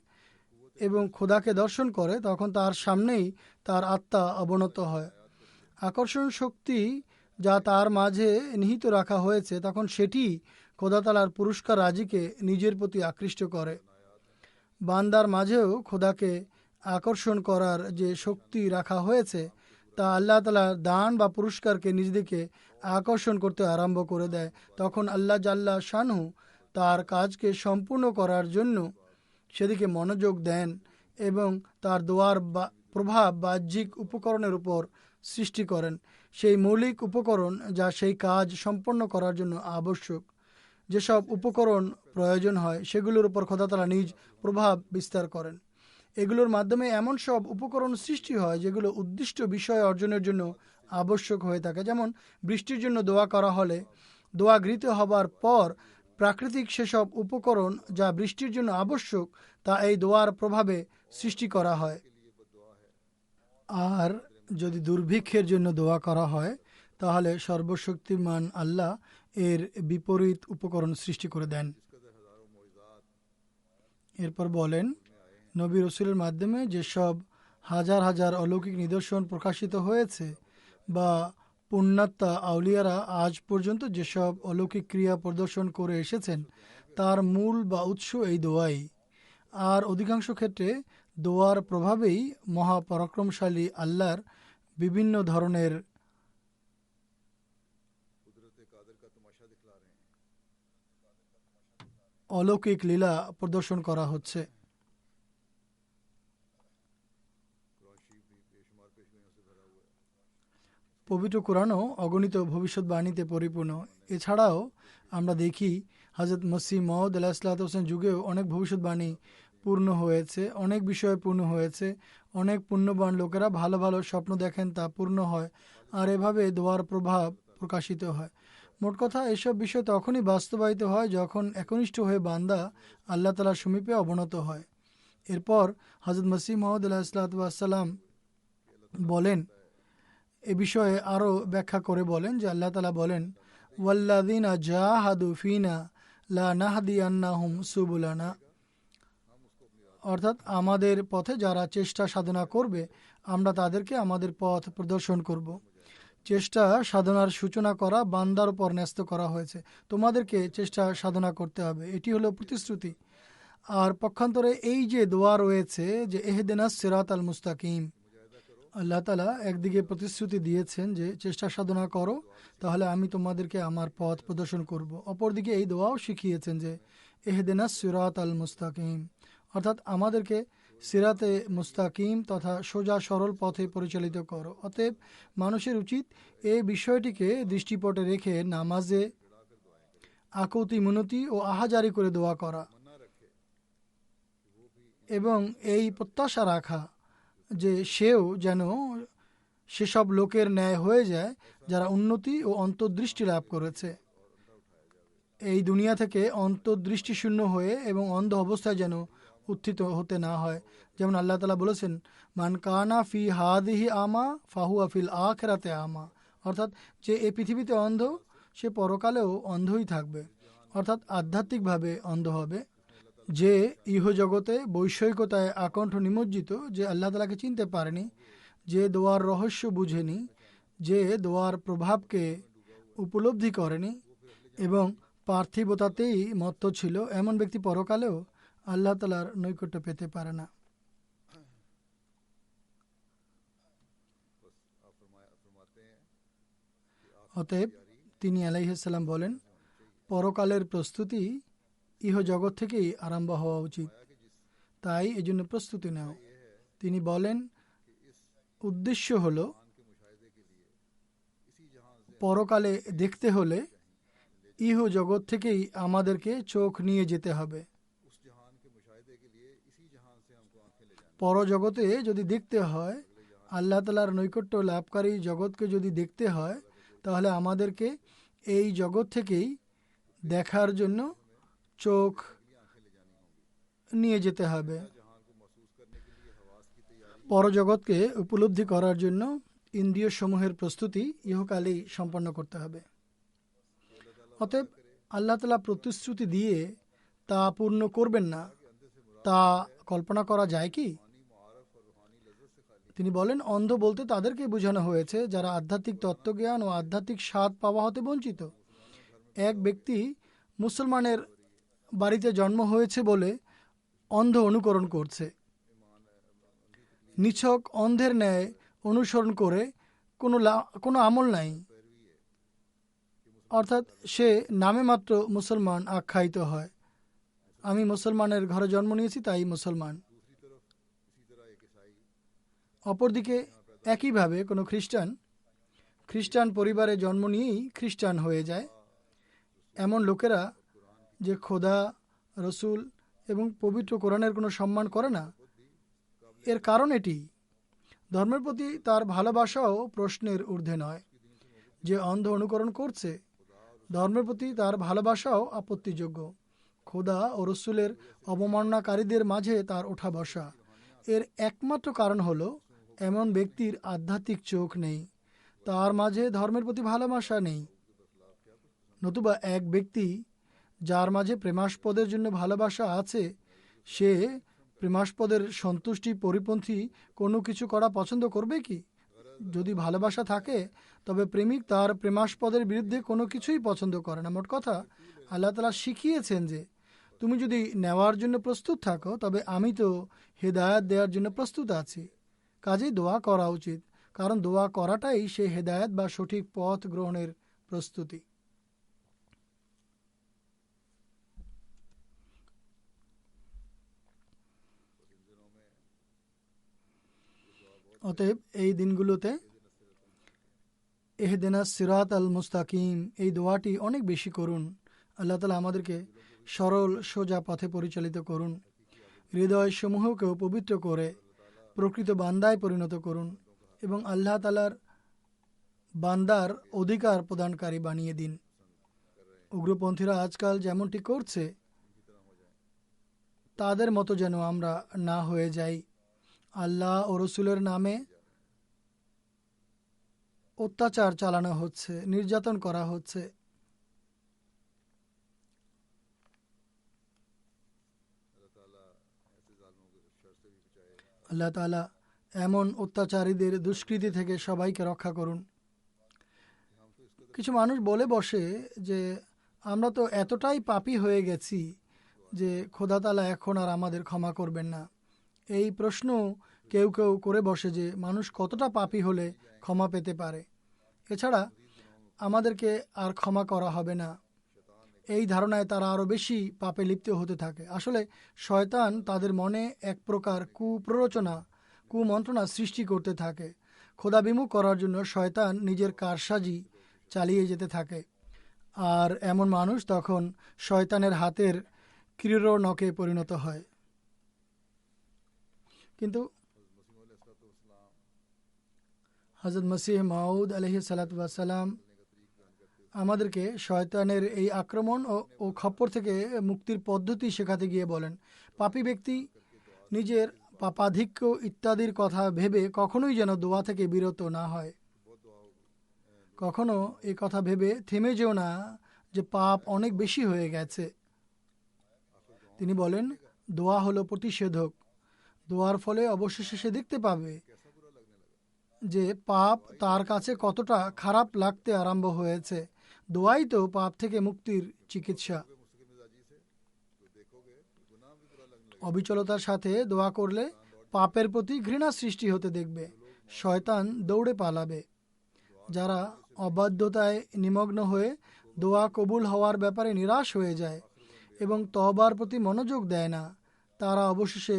এবং খোদাকে দর্শন করে, তখন তার সামনেই তার আত্মা অবনত হয়। আকর্ষণ শক্তি যা তার মাঝে নিহিত রাখা হয়েছে, তখন সেটি খোদা তাআলার পুরস্কার রাজিকে নিজের প্রতি আকৃষ্ট করে। বান্দার মাঝেও খোদাকে আকর্ষণ করার যে শক্তি রাখা হয়েছে, তা আল্লাহ তাআলার দান বা পুরস্কারকে নিজ দিকে আকর্ষণ করতে আরম্ভ করে দেয়। তখন আল্লাহ জাল্লা শানহু তার কাজকে সম্পূর্ণ করার জন্য সেদিকে মনোযোগ দেন এবং তার দোয়ার প্রভাব বাহ্যিক উপকরণের উপর সৃষ্টি করেন, সেই মৌলিক উপকরণ যা সেই কাজ সম্পন্ন করার জন্য আবশ্যক। যেসব উপকরণ প্রয়োজন হয় সেগুলোর উপর খোদা তাআলা নিজ প্রভাব বিস্তার করেন। এগুলোর মাধ্যমে এমন সব উপকরণ সৃষ্টি হয় যেগুলো উদ্দিষ্ট বিষয় অর্জনের জন্য আবশ্যক হয়ে থাকে। যেমন বৃষ্টির জন্য দোয়া করা হলে দোয়া গৃহীত হবার পর প্রাকৃতিক সেসব উপকরণ যা বৃষ্টির জন্য আবশ্যক তা এই দোয়ার প্রভাবে সৃষ্টি করা হয়। আর যদি দুর্ভিক্ষের জন্য দোয়া করা হয় তাহলে সর্বশক্তিমান আল্লাহ এর বিপরীত উপকরণ সৃষ্টি করে দেন। এরপর বলেন, নবী রসুলের মাধ্যমে যেসব হাজার হাজার অলৌকিক নিদর্শন প্রকাশিত হয়েছে বা পুণ্যাত্মা আউলিয়ারা আজ পর্যন্ত যেসব অলৌকিক ক্রিয়া প্রদর্শন করে এসেছেন তার মূল বা উৎস এই দোয়াই। আর অধিকাংশ ক্ষেত্রে দোয়ার প্রভাবেই মহাপরাক্রমশালী আল্লাহর বিভিন্ন ধরনের অলৌকিক লীলা প্রদর্শন করা হচ্ছে। পবিত্র কোরআনও অগণিত ভবিষ্যৎবাণীতে পরিপূর্ণ। এছাড়াও আমরা দেখি হযরত মসিহ মউদ আলাইহিসসালাম যুগেও অনেক ভবিষ্যৎবাণী পূর্ণ হয়েছে, অনেক বিষয় পূর্ণ হয়েছে। অনেক পুণ্যবান লোকেরা ভালো ভালো স্বপ্ন দেখেন, তা পূর্ণ হয়। আর এভাবে দোয়ার প্রভাব প্রকাশিত হয়। মোট কথা, এসব বিষয় তখনই বাস্তবায়িত হয় যখন একনিষ্ঠ হয়ে বান্দা আল্লাহ তাআলার সমীপে অবনত হয়। এরপর হযরত মসিহ মউদ আলাইহিসসালাম বলেন, এ বিষয়ে আরও ব্যাখ্যা করে বলেন যে আল্লাহ তাআলা বলেন, ওয়াল্লাযিনা জাহাদু ফিনা লানাহদিয়ান্নাহুম সুবুলানা, অর্থাৎ আমাদের পথে যারা চেষ্টা সাধনা করবে আমরা তাদেরকে আমাদের পথ প্রদর্শন করব। চেষ্টা সাধনার সূচনা করা বান্দার উপর ন্যস্ত করা হয়েছে, তোমাদেরকে চেষ্টা সাধনা করতে হবে, এটি হলো প্রতিশ্রুতি। আর পক্ষান্তরে এই যে দোয়া রয়েছে যে ইহদিনাস সিরাতাল মুস্তাকিম, আল্লাহ তাআলা একদিকে প্রতিশ্রুতি দিয়েছেন যে চেষ্টা সাধনা করো তাহলে আমি তোমাদেরকে আমার পথ প্রদর্শন করব। অপরদিকে এই দোয়াও শিখিয়েছেন যে ইহদিনাস সিরাতাল মুস্তাকিম, অর্থাৎ আমাদেরকে সিরাতে মুস্তাকিম তথা সোজা সরল পথে পরিচালিত করো। অতএব মানুষের উচিত এই বিষয়টিকে দৃষ্টিপটে রেখে নামাজে আকুতি মিনতি ও আহাজারি করে দোয়া করা এবং এই প্রত্যাশা রাখা যে সেও যেন সেসব লোকের ন্যায় হয়ে যায় যারা উন্নতি ও অন্তর্দৃষ্টি লাভ করেছে, এই দুনিয়া থেকে অন্তর্দৃষ্টি শূন্য হয়ে এবং অন্ধ অবস্থায় যেন উত্থিত হতে না হয়। যেমন আল্লাহ তাআলা বলেছেন, মান কানা ফি হাদিহি আমা ফাহুয়া ফিল আখিরাতে আমা, অর্থাৎ যে এই পৃথিবীতে অন্ধ সে পরকালেও অন্ধই থাকবে, অর্থাৎ আধ্যাত্মিকভাবে অন্ধ হবে। যে ইহজগতে বৈষয়িকতায় আকণ্ঠ নিমজ্জিত, যে আল্লাহ তাআলাকে চিনতে পারেনি, যে দোয়ার রহস্য বুঝেনি, যে দোয়ার প্রভাবকে উপলব্ধি করেনি এবং পার্থিবতাতেই মত্ত ছিল, এমন ব্যক্তি পরকালেও আল্লাহ তাআলার নৈকট্য পেতে পারে না। অতএব তিনি আলাইহিস সালাম বলেন, পরকালের প্রস্তুতি ইহজগৎ থেকেই আরম্ভ হওয়া উচিত, তাই এজন্য প্রস্তুতি নাও। তিনি বলেন, উদ্দেশ্য হলো পরকালে দেখতে হলে ইহ জগৎ থেকেই আমাদেরকে চোখ নিয়ে যেতে হবে। পরজগতে যদি দেখতে হয়, আল্লাহ তাআলার নৈকট্য লাভকারী জগৎকে যদি দেখতে হয়, তাহলে আমাদেরকে এই জগৎ থেকেই দেখার জন্য চোখ নিয়ে যেতে হবে। পরজগৎকে উপলব্ধি করার জন্য ইন্দ্রিয় সমূহের প্রস্তুতি ইহকালেই সম্পন্ন করতে হবে। অতএব আল্লাহ তাআলা প্রতিশ্রুতি দিয়ে তা পূর্ণ করবেন না, তা কল্পনা করা যায় কি? তিনি বলেন, অন্ধ বলতে তাদেরকে বোঝানো হয়েছে যারা আধ্যাত্মিক তত্ত্বজ্ঞান ও আধ্যাত্মিক স্বাদ পাওয়া হতে বঞ্চিত। এক ব্যক্তি মুসলমানের বাড়িতে জন্ম হয়েছে বলে অন্ধ অনুকরণ করছে, নিছক অন্ধের ন্যায় অনুসরণ করে কোনো আমল নাই, অর্থাৎ সে নামে মাত্র মুসলমান আখ্যায়িত হয়। আমি মুসলমানের ঘরে জন্ম নিয়েছি তাই মুসলমান। অপরদিকে একইভাবে কোনো খ্রিস্টান পরিবারে জন্ম নিয়েই খ্রিস্টান হয়ে যায়। এমন লোকেরা যে খোদা, রসুল এবং পবিত্র কোরআনের কোনো সম্মান করে না, এর কারণ এটি, ধর্মের প্রতি তার ভালোবাসাও প্রশ্নের ঊর্ধ্বে নয়। যে অন্ধ অনুকরণ করছে, ধর্মের প্রতি তার ভালোবাসাও আপত্তিযোগ্য। খোদা ও রসুলের অবমাননাকারীদের মাঝে তার ওঠা বসা, এর একমাত্র কারণ হলো এমন ব্যক্তির আধ্যাত্মিক চোখ নেই, তার মাঝে ধর্মের প্রতি ভালোবাসা নেই। নতুবা এক ব্যক্তি যার মাঝে প্রেমাস্পদের জন্য ভালোবাসা আছে, সে প্রেমাস্পদের সন্তুষ্টি পরিপন্থী কোনো কিছু করা পছন্দ করবে কি? যদি ভালোবাসা থাকে তবে প্রেমিক তার প্রেমাস্পদের বিরুদ্ধে কোনো কিছুই পছন্দ করে না। মোট কথা, আল্লাহ তাআলা শিখিয়েছেন যে তুমি যদি নেওয়ার জন্য প্রস্তুত থাকো তবে আমি তো হেদায়েত দেওয়ার জন্য প্রস্তুত আছি। কাজেই দোয়া করা উচিত, কারণ দোয়া করাটাই সে হেদায়েত বা সঠিক পথ গ্রহণের প্রস্তুতি। অতএব এই দিনগুলোতে ইহদিনাস সিরাত আল মুস্তাকিম এই দোয়াটি অনেক বেশি করুন। আল্লাহ তাআলা আমাদেরকে সরল সোজা পথে পরিচালিত করুন, হৃদয় সমূহকেও পবিত্র করে প্রকৃত বান্দায় পরিণত করুন এবং আল্লাহ তাআলার বান্দার অধিকার প্রদানকারী বানিয়ে দিন। উগ্রপন্থীরা আজকাল যেমনটি করছে তাদের মতো যেন আমরা না হয়ে যাই। আল্লাহ ও রসুলের নামে অত্যাচার চালানো হচ্ছে, নির্যাতন করা হচ্ছে। আল্লাহ তাআলা এমন অত্যাচারীদের দুষ্কৃতি থেকে সবাইকে রক্ষা করুন। কিছু মানুষ বলে বসে যে আমরা তো এতটাই পাপী হয়ে গেছি যে খোদা তাআলা এখন আর আমাদের ক্ষমা করবেন না। এই প্রশ্ন কেউ কেউ করে বসে যে মানুষ কতটা পাপী হলে ক্ষমা পেতে পারে, এছাড়া আমাদেরকে আর ক্ষমা করা হবে না। এই ধারণায় তারা আরও বেশি পাপে লিপ্ত হতে থাকে। আসলে শয়তান তাদের মনে এক প্রকার কুমন্ত্রণা সৃষ্টি করতে থাকে। খোদা বিমুখ করার জন্য শয়তান নিজের কারসাজি চালিয়ে যেতে থাকে, আর এমন মানুষ তখন শয়তানের হাতের ক্রীড়নকে পরিণত হয়। কিন্তু হযরত মসিহ মাউদ আলাইহিস সালাতু ওয়াস সালাম আমাদেরকে শয়তানের এই আক্রমণ ও খপ্পর থেকে মুক্তির পদ্ধতি শেখাতে গিয়ে বলেন, পাপী ব্যক্তি নিজের পাপাধিক্য ইত্যাদির কথা ভেবে কখনোই যেন দোয়া থেকে বিরত না হয়। কখনো এই কথা ভেবে থেমে যেও না যে পাপ অনেক বেশি হয়ে গেছে। তিনি বলেন, দোয়া হলো প্রতিষেধক। দোয়ার ফলে অবশেষে সে দেখতে পাবে যে পাপ তার কাছে কতটা খারাপ লাগতে আরম্ভ হয়েছে। দোয়াই তো পাপ থেকে মুক্তির চিকিৎসা। অবিচলতার সাথে দোয়া করলে পাপের প্রতি ঘৃণা সৃষ্টি হতে দেখবে, শয়তান দৌড়ে পালাবে। যারা অবাধ্যতায় নিমগ্ন হয়ে দোয়া কবুল হওয়ার ব্যাপারে নিরাশ হয়ে যায় এবং তওবার প্রতি মনোযোগ দেয় না, তারা অবশেষে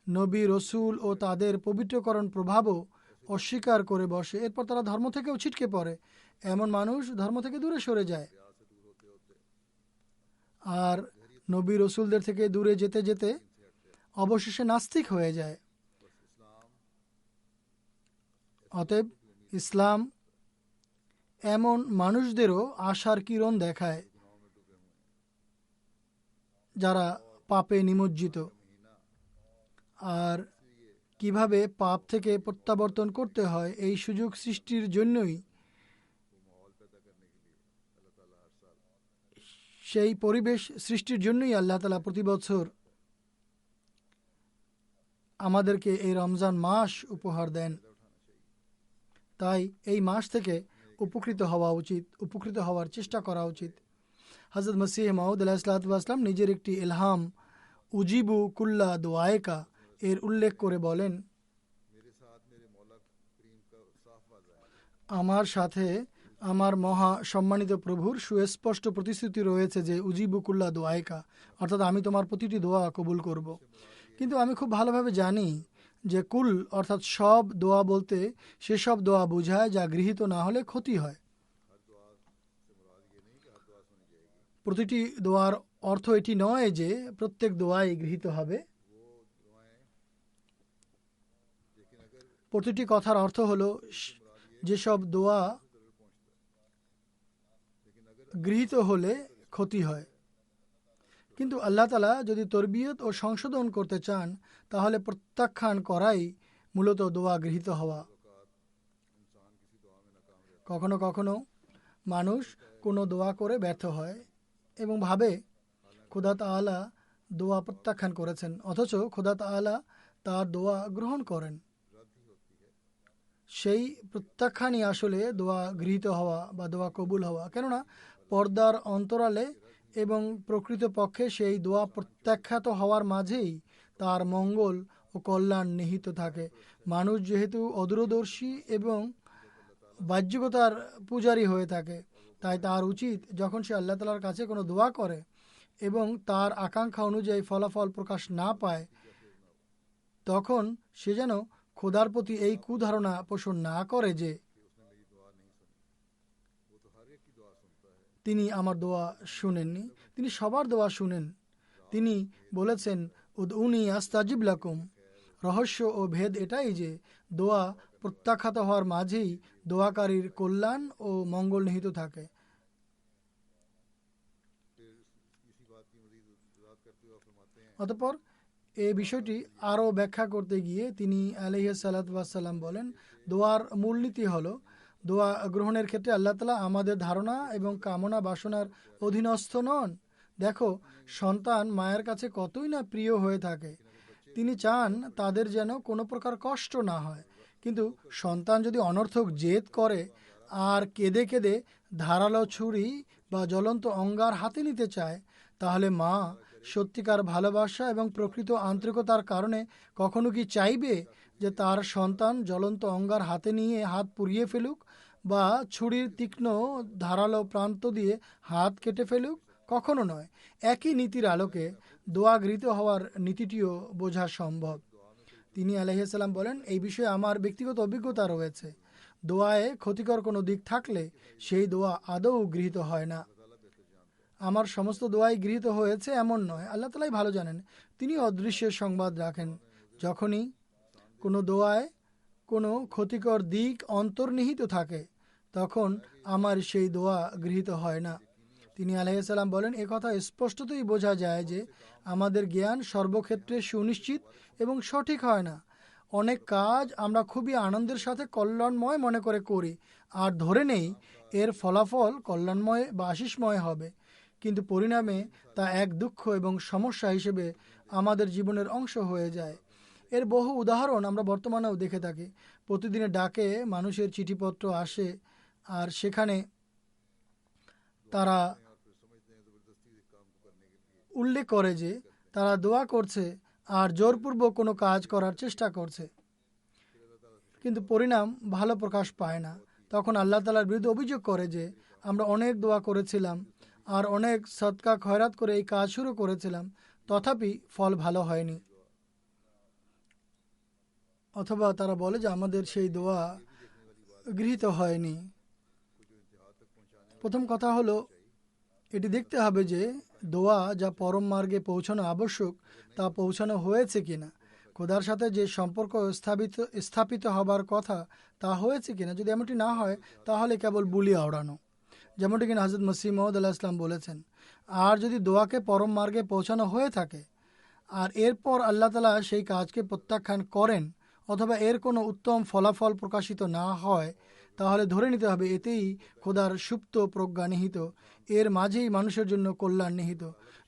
নবী, রসুল ও তাদের পবিত্রকরণ প্রভাবও অস্বীকার করে বসে। এরপর তারা ধর্ম থেকেও ছিটকে পড়ে। এমন মানুষ ধর্ম থেকে দূরে সরে যায়, আর নবী রসুলদের থেকে দূরে যেতে যেতে অবশেষে নাস্তিক হয়ে যায়। অতএব ইসলাম এমন মানুষদেরও আশার কিরণ দেখায় যারা পাপে নিমজ্জিত, আর কিভাবে পাপ থেকে প্রত্যাবর্তন করতে হয় এই সুযোগ সৃষ্টির জন্যই, সেই পরিবেশ সৃষ্টির জন্যই আল্লাহ তাআলা প্রতি বছর আমাদেরকে এই রমজান মাস উপহার দেন। তাই এই মাস থেকে উপকৃত হওয়া উচিত, উপকৃত হওয়ার চেষ্টা করা উচিত। হযরত মসিহ মাউদ আলাইহিস সালাতু ওয়াস সালাম নিজের একটি ইলহাম উজিবু কুল্লা দুআয়েকা এর উল্লেখ করে বলেন, আমার সাথে আমার মহা সম্মানিত প্রভুর সুস্পষ্ট প্রতিশ্রুতি রয়েছে যে উজিবু কুল্লা দুআয়েকা, অর্থাৎ আমি তোমার প্রতিটি দোয়া কবুল করব। কিন্তু আমি খুব ভালোভাবে জানি যে কুল অর্থাৎ সব দোয়া বলতে সেসব দোয়া বোঝায় যা গৃহীত না হলে ক্ষতি হয়। প্রতিটি দোয়ার অর্থ এটি নয় যে প্রত্যেক দোয়াই গৃহীত হবে। প্রতিটি কথার অর্থ হলো যেসব দোয়া গৃহীত হলে ক্ষতি হয়। কিন্তু আল্লাহ তাআলা যদি তরবিয়ত ও সংশোধন করতে চান তাহলে প্রত্যাখ্যান করাই মূলত দোয়া গৃহীত হওয়া। কখনো কখনো মানুষ কোনো দোয়া করে ব্যর্থ হয় এবং ভাবে খোদা তাআলা দোয়া প্রত্যাখ্যান করেছেন, অথচ খোদা তাআলা তার দোয়া গ্রহণ করেন। সেই প্রত্যাখ্যানই আসলে দোয়া গৃহীত হওয়া বা দোয়া কবুল হওয়া। কেননা পর্দার অন্তরালে এবং প্রকৃতপক্ষে সেই দোয়া প্রত্যাখ্যাত হওয়ার মাঝেই তার মঙ্গল ও কল্যাণ নিহিত থাকে। মানুষ যেহেতু অদূরদর্শী এবং বাহ্যিকতার পূজারী হয়ে থাকে, তাই তার উচিত যখন সে আল্লাহ তাআলার কাছে কোনো দোয়া করে এবং তার আকাঙ্ক্ষা অনুযায়ী ফলাফল প্রকাশ না পায়, তখন সে যেন খোদার প্রতি এই কুধারণা পোষণ না করে যে তিনি আমার দোয়া শুনেননি। তিনি সবার দোয়া শুনেন। তিনি বলেছেন উদউনি আস্তাজিব লাকুম। রহস্য ও ভেদ এটাই যে দোয়া প্রত্যাখ্যাত হওয়ার মাঝেই দোয়াকারীর কল্যাণ ও মঙ্গল নিহিত থাকে। অতঃপর এই বিষয়টি আরও ব্যাখ্যা করতে গিয়ে তিনি আলাইহিস সালাতু ওয়াস সালাম বলেন, দোয়ার মূলনীতি হলো দোয়া গ্রহণের ক্ষেত্রে আল্লাহ তাআলা আমাদের ধারণা এবং কামনা বাসনার অধীনস্থ নন। দেখো, সন্তান মায়ের কাছে কতই না প্রিয় হয়ে থাকে। তিনি চান তাদের যেন কোনো প্রকার কষ্ট না হয়। কিন্তু সন্তান যদি অনর্থক জেদ করে আর কেঁদে কেঁদে ধারালো ছুরি বা জ্বলন্ত অঙ্গার হাতে নিতে চায়, তাহলে মা সত্যিকার ভালোবাসা এবং প্রকৃত আন্তরিকতার কারণে কখনো কি চাইবে যে তার সন্তান জ্বলন্ত অঙ্গার হাতে নিয়ে হাত পুড়িয়ে ফেলুক বা ছুরির তীক্ষ্ণ ধারালো প্রান্ত দিয়ে হাত কেটে ফেলুক? কখনো নয়। একই নীতির আলোকে দোয়া গৃহীত হওয়ার নীতিটিও বোঝা সম্ভব। তিনি আলাইহিস সালাম বলেন, এই বিষয়ে আমার ব্যক্তিগত অভিজ্ঞতা রয়েছে। দোয়ায় ক্ষতিকর কোনো দিক থাকলে সেই দোয়া আদৌ গৃহীত হয় না। আমার সমস্ত দোয়াই গৃহীত হয়েছে এমন নয়, আল্লাহ তাআলাই ভালো জানেন। তিনি অদৃশ্যের সংবাদ রাখেন। যখনই কোনো দোয়ায় কোনো ক্ষতিকর দিক অন্তর্নিহিত থাকে তখন আমার সেই দোয়া গৃহীত হয় না। তিনি আলাইহিস সালাম বলেন, একথা স্পষ্টতই বোঝা যায় যে আমাদের জ্ঞান সর্বক্ষেত্রে সুনিশ্চিত এবং সঠিক হয় না। অনেক কাজ আমরা খুবই আনন্দের সাথে কল্যাণময় মনে করে করি আর ধরে নেই এর ফলাফল কল্যাণময় বা আশিসময় হবে, কিন্তু পরিণামে তা এক দুঃখ এবং সমস্যা হিসেবে আমাদের জীবনের অংশ হয়ে যায়। এর বহু উদাহরণ আমরা বর্তমানেও দেখে থাকি। প্রতিদিনের ডাকে মানুষের চিঠিপত্র আসে আর সেখানে তারা উল্লেখ করে যে তারা দোয়া করছে আর জোরপূর্বক কোনো কাজ করার চেষ্টা করছে, কিন্তু পরিণাম ভালো প্রকাশ পায় না। তখন আল্লাহ তাআলার বিরুদ্ধে অভিযোগ করে যে আমরা অনেক দোয়া করেছিলাম আর অনেক সদকা খয়রাত করে এই কাজ শুরু করেছিলাম, তথাপি ফল ভালো হয়নি। অথবা তারা বলে যে আমাদের সেই দোয়া গৃহীত হয়নি। প্রথম কথা হলো এটি দেখতে হবে যে দোয়া যা পরম মার্গে পৌঁছানো আবশ্যক তা পৌঁছানো হয়েছে কিনা। খোদার সাথে যে সম্পর্ক স্থাপিত হবার কথা তা হয়েছে কিনা। যদি এমনটি না হয় তাহলে কেবল বুলি আওড়ানো, যেমনটি কিনা হযরত মসিহ মউদ আলাইহিস সালাম বলেছেন। আর যদি দোয়াকে পরম মার্গে পৌঁছানো হয়ে থাকে আর এরপর আল্লাহ তাআলা সেই কাজকে প্রত্যাখ্যান করেন অথবা এর কোনো উত্তম ফলাফল প্রকাশিত না হয়, তাহলে ধরে নিতে হবে এতেই খোদার সুপ্ত প্রজ্ঞা নিহিত, এর মাঝেই মানুষের জন্য কল্যাণ নিহিত।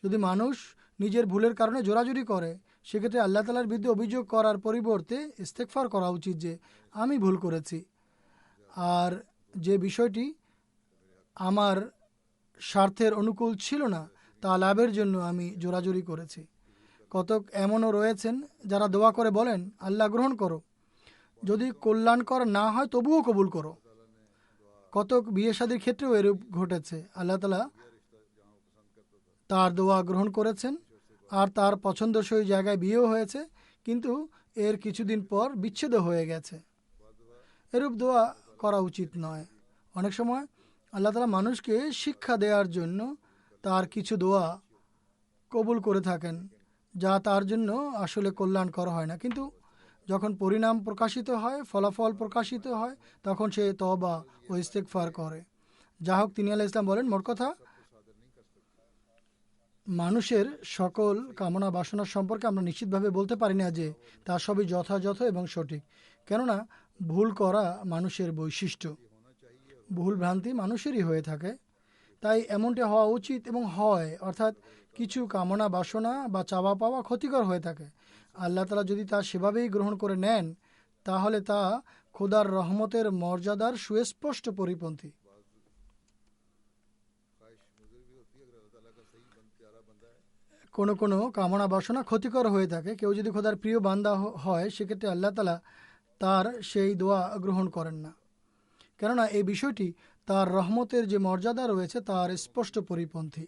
যদি মানুষ নিজের ভুলের কারণে জোরাজুরি করে, সেক্ষেত্রে আল্লাহ তাআলার বিরুদ্ধে অভিযোগ করার পরিবর্তে ইস্তেগফার করা উচিত যে আমি ভুল করেছি আর যে বিষয়টি আমার স্বার্থের অনুকূল ছিল না তা লাভের জন্য আমি জোরাজুরি করেছি। কতক এমনও রয়েছেন যারা দোয়া করে বলেন, আল্লাহ গ্রহণ করো, যদি কল্যাণকর না হয় তবুও কবুল করো। কতক বিয়ে শাদীর ক্ষেত্রেও এরূপ ঘটেছে। আল্লাহ তাআলা তার দোয়া গ্রহণ করেছেন আর তার পছন্দসই জায়গায় বিয়েও হয়েছে, কিন্তু এর কিছুদিন পর বিচ্ছেদ হয়ে গেছে। এরূপ দোয়া করা উচিত নয়। অনেক সময় আল্লাহ তাআলা মানুষকে শিক্ষা দেওয়ার জন্য তার কিছু দোয়া কবুল করে থাকেন, যা তার জন্য আসলে কল্যাণকর হয় না, কিন্তু যখন পরিণাম প্রকাশিত হয়, ফলাফল প্রকাশিত হয়, তখন সে তওবা ও ইস্তেগফার করে। যা হোক, তিনি আলাইহিস সালাম বলেন, মোট কথা মানুষের সকল কামনা বাসনা সম্পর্কে আমরা নিশ্চিতভাবে বলতে পারি না যে তা সবই যথাযথ এবং সঠিক, কেননা ভুল করা মানুষের বৈশিষ্ট্য। ভুল ভ্রান্তি মানুষেরই হয়ে থাকে, তাই এমনটা হওয়া উচিত এবং হয়, অর্থাৎ কিছু কামনা বাসনা বা চাওয়া পাওয়া ক্ষতিকর হয়ে থাকে। আল্লাহ তাআলা যদি তা সেভাবেই গ্রহণ করে নেন, তাহলে তা খোদার রহমতের মর্যাদার সুস্পষ্ট পরিপন্থী। কোনো কোনো কামনা বাসনা ক্ষতিকর হয়ে থাকে। কেউ যদি খোদার প্রিয় বান্দা হয়, সেক্ষেত্রে আল্লাহ তাআলা তার সেই দোয়া গ্রহণ করেন না, কেননা এই বিষয়টি তার রহমতের যে মর্যাদা রয়েছে তার স্পষ্ট পরিপন্থী।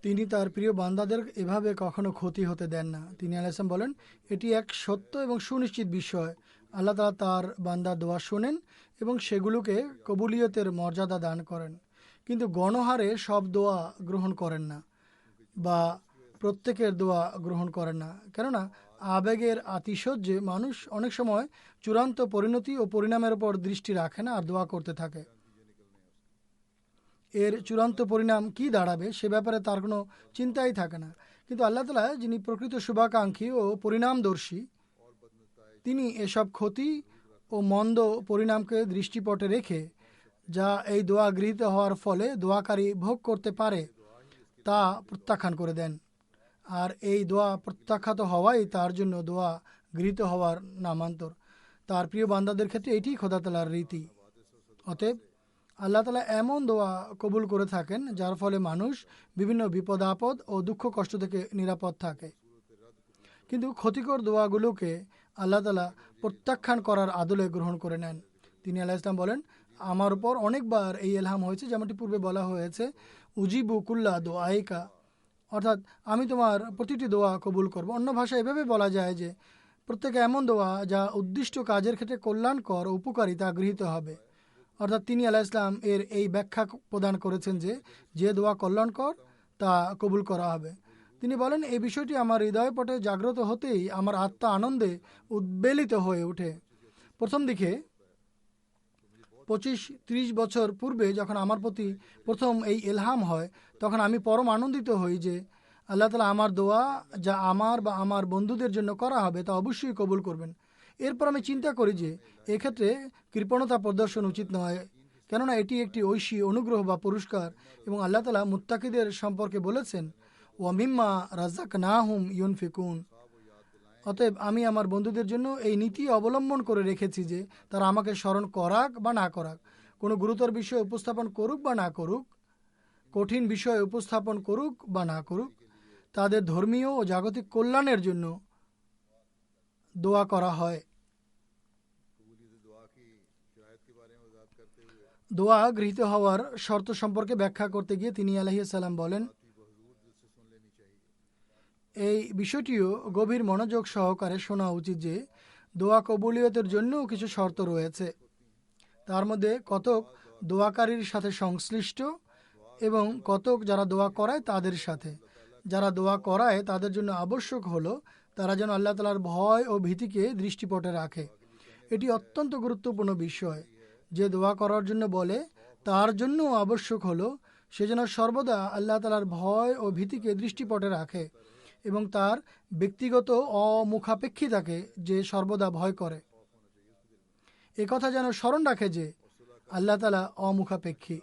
তিনি তার প্রিয় বান্দাদের এভাবে কখনো ক্ষতি হতে দেন না। তিনি আলাইহিস সালাম বলেন, এটি এক সত্য এবং সুনিশ্চিত বিষয়, আল্লাহ তাআলা তার বান্দার দোয়া শোনেন এবং সেগুলোকে কবুলিয়তের মর্যাদা দান করেন, কিন্তু গণহারে সব দোয়া গ্রহণ করেন না বা প্রত্যেকের দোয়া গ্রহণ করেন না, কেননা আবেগের আতিশয্যে মানুষ অনেক সময় চূড়ান্ত পরিণতি ও পরিণামের উপর দৃষ্টি রাখে না আর দোয়া করতে থাকে। এর চূড়ান্ত পরিণাম কি দাঁড়াবে সে ব্যাপারে তার কোনো চিন্তাই থাকে না, কিন্তু আল্লাহ তাআলা, যিনি প্রকৃত শুভাকাঙ্ক্ষী ও পরিণামদর্শী, তিনি এসব ক্ষতি ও মন্দ পরিণামকে দৃষ্টিপটে রেখে যা এই দোয়া গৃহীত হওয়ার ফলে দোয়াকারী ভোগ করতে পারে তা প্রত্যাখ্যান করে দেন। আর এই দোয়া প্রত্যাখ্যাত হওয়াই তার জন্য দোয়া গৃহীত হওয়ার নামান্তর। তার প্রিয় বান্দাদের ক্ষেত্রে এটিই খোদা তাআলার রীতি। অতএব আল্লাহ তাআলা এমন দোয়া কবুল করে থাকেন যার ফলে মানুষ বিভিন্ন বিপদ আপদ ও দুঃখ কষ্ট থেকে নিরাপদ থাকে, কিন্তু ক্ষতিকর দোয়াগুলোকে আল্লাহ তাআলা প্রত্যাখ্যান করার আদলে গ্রহণ করে নেন। তিনি আলাইহিস সালাম বলেন, আমার উপর অনেকবার এই ইলহাম হয়েছে, যেমনটি পূর্বে বলা হয়েছে, উজিবু কুল্লা দোয়াইকা, অর্থাৎ আমি তোমার প্রতিটি দোয়া কবুল করব। অন্য ভাষায় এভাবে বলা যায় যে প্রত্যেকে এমন দোয়া যা উদ্দিষ্ট কাজের ক্ষেত্রে কল্যাণকর ও উপকারী তা গৃহীত হবে। অর্থাৎ তিনি আলাইহিস সালাম এর এই ব্যাখ্যা প্রদান করেছেন যে যে দোয়া কল্যাণকর তা কবুল করা হবে। তিনি বলেন, এই বিষয়টি আমার হৃদয়পটে জাগ্রত হতেই আমার আত্মা আনন্দে উদ্বেলিত হয়ে ওঠে। প্রথম দিকে 25-30 বছর পূর্বে যখন আমার প্রতি প্রথম এই ইলহাম হয়, তখন আমি পরম আনন্দিত হই যে আল্লাহ তাআলা আমার দোয়া যা আমার বা আমার বন্ধুদের জন্য করা হবে তা অবশ্যই কবুল করবেন। এরপর আমি চিন্তা করি যে এক্ষেত্রে কৃপণতা প্রদর্শন উচিত নয়, কেননা এটি একটি ঐশী অনুগ্রহ বা পুরস্কার, এবং আল্লাহ তাআলা মুত্তাকিদের সম্পর্কে বলেছেন, ওয়া মিম্মা রাযাকনাহুম ইউনফিকুন। অতএব আমি আমার বন্ধুদের জন্য এই নীতি অবলম্বন করে রেখেছি যে তারা আমাকে স্মরণ করাক বা না করাক, কোনো গুরুতর বিষয় উপস্থাপন করুক বা না করুক, কঠিন বিষয় উপস্থাপন করুক বা না করুক, তাদের ধর্মীয় ও জাগতিক কল্যাণের জন্য দোয়া করা হয়। দোয়া গৃহীত হওয়ার শর্ত সম্পর্কে ব্যাখ্যা করতে গিয়ে তিনি আলাইহিস সালাম বলেন, এই বিষয়টিও গভীর মনোযোগ সহকারে শোনা উচিত যে দোয়া কবুলিয়তের জন্যও কিছু শর্ত রয়েছে। তার মধ্যে কতক দোয়াকারীর সাথে সংশ্লিষ্ট এবং কতক যারা দোয়া করায় তাদের সাথে। যারা দোয়া করায় তাদের জন্য আবশ্যক হলো তারা যেন আল্লাহ তাআলার ভয় ও ভীতিকে দৃষ্টিপটে রাখে। এটি অত্যন্ত গুরুত্বপূর্ণ বিষয়। যে দোয়া করার জন্য বলে তার জন্য আবশ্যক হলো সে যেন সর্বদা আল্লাহ তাআলার ভয় ও ভীতিকে দৃষ্টিপটে রাখে এবং তার ব্যক্তিগত অমুখাপেক্ষিতাকে যে সর্বদা ভয় করে। একথা যেন স্মরণ রাখে যে আল্লাহ তাআলা অমুখাপেক্ষী।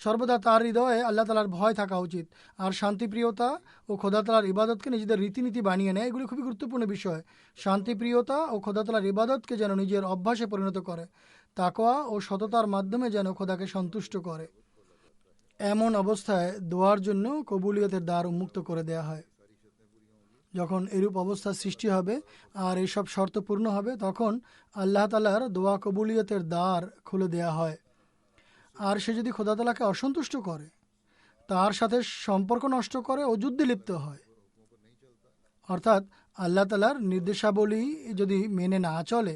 সর্বদা তার হৃদয়ে আল্লাহ তাআলার ভয় থাকা উচিত। আর শান্তিপ্রিয়তা ও খোদা তাআলার ইবাদতকে নিজেদের রীতিনীতি বানিয়ে নেয়, এগুলি খুবই গুরুত্বপূর্ণ বিষয়। শান্তিপ্রিয়তা ও খোদা তাআলার ইবাদতকে যেন নিজের অভ্যাসে পরিণত করে, তাকওয়া ও সততার মাধ্যমে যেন খোদাকে সন্তুষ্ট করে। এমন অবস্থায় দোয়ার জন্য কবুলিয়তের দ্বার উন্মুক্ত করে দেয়া হয়। যখন এরূপ অবস্থার সৃষ্টি হবে আর এইসব শর্ত পূর্ণ হবে, তখন আল্লাহ তাআলার দোয়া কবুলিয়তের দ্বার খুলে দেয়া হয়। আর সে যদি খোদা তাআলাকে অসন্তুষ্ট করে, তার সাথে সম্পর্ক নষ্ট করে ও যুদ্ধে লিপ্ত হয়, অর্থাৎ আল্লাহ তালার নির্দেশাবলী যদি মেনে না চলে,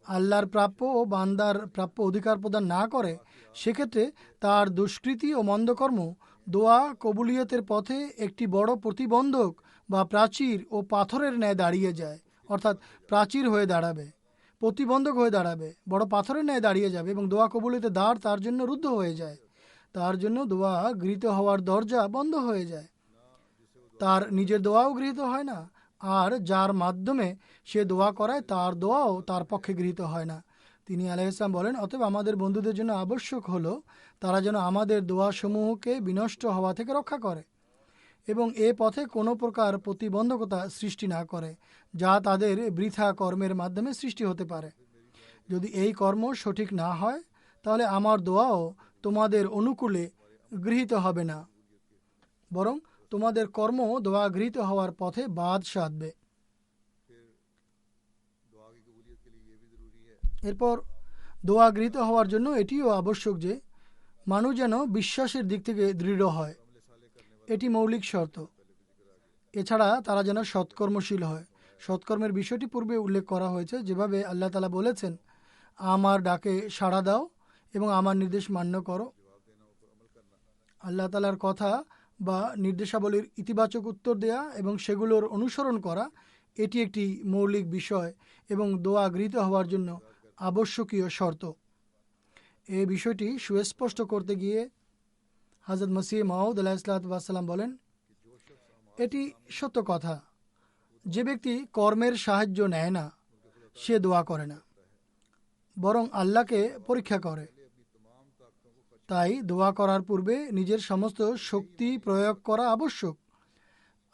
আল্লাহর প্রাপ্য ও বান্দার প্রাপ্য অধিকার প্রদান না করে, সেক্ষেত্রে তার দুষ্কৃতি ও মন্দকর্ম দোয়া কবুলিয়তের পথে একটি বড় প্রতিবন্ধক বা প্রাচীর ও পাথরের ন্যায় দাঁড়িয়ে যায়। অর্থাৎ প্রাচীর হয়ে দাঁড়াবে, প্রতিবন্ধক হয়ে দাঁড়াবে, বড় পাথরের ন্যায় দাঁড়িয়ে যাবে এবং দোয়া কবুলিয়তের দ্বার তার জন্য রুদ্ধ হয়ে যায়। তার জন্য দোয়া গৃহীত হওয়ার দরজা বন্ধ হয়ে যায়। তার নিজের দোয়াও গৃহীত হয় না, আর যার মাধ্যমে সে দোয়া করায় তার দোয়াও তার পক্ষে গৃহীত হয় না। তিনি আলাইহিস সালাম বলেন, অতএব আমাদের বন্ধুদের জন্য আবশ্যক হলো তারা যেন আমাদের দোয়াসমূহকে বিনষ্ট হওয়া থেকে রক্ষা করে এবং এ পথে কোনো প্রকার প্রতিবন্ধকতা সৃষ্টি না করে যা তাদের বৃথা কর্মের মাধ্যমে সৃষ্টি হতে পারে। যদি এই কর্ম সঠিক না হয়, তাহলে আমার দোয়াও তোমাদের অনুকূলে গৃহীত হবে না, বরং তোমাদের কর্ম দোয়া গৃহীত হওয়ার পথে বাদ সাধবে। এরপর দোয়া গৃহীত হওয়ার জন্য এটিও আবশ্যক যে মানুষ যেন বিশ্বাসের দিক থেকে দৃঢ় হয়। এটি মৌলিক শর্ত। এছাড়া তারা যেন সৎকর্মশীল হয়। সৎকর্মের বিষয়টি পূর্বে উল্লেখ করা হয়েছে, যেভাবে আল্লাহ তাআলা বলেছেন, আমার ডাকে সাড়া দাও এবং আমার নির্দেশ মান্য করো। আল্লাহ তাআলার কথা বা নির্দেশাবলীর ইতিবাচক উত্তর দেয়া এবং সেগুলোর অনুসরণ করা, এটি একটি মৌলিক বিষয় এবং দোয়া গৃহীত হওয়ার জন্য আবশ্যকীয় শর্ত। এই বিষয়টি সুস্পষ্ট করতে গিয়ে হযরত মসিহ মাউদ আলাইহিসসালাম বলেন, এটি সত্য কথা, যে ব্যক্তি কর্মের সাহায্য নেয় না সে দোয়া করে না, বরং আল্লাহকে পরীক্ষা করে। তাই দোয়া করার পূর্বে নিজের সমস্ত শক্তি প্রয়োগ করা আবশ্যক।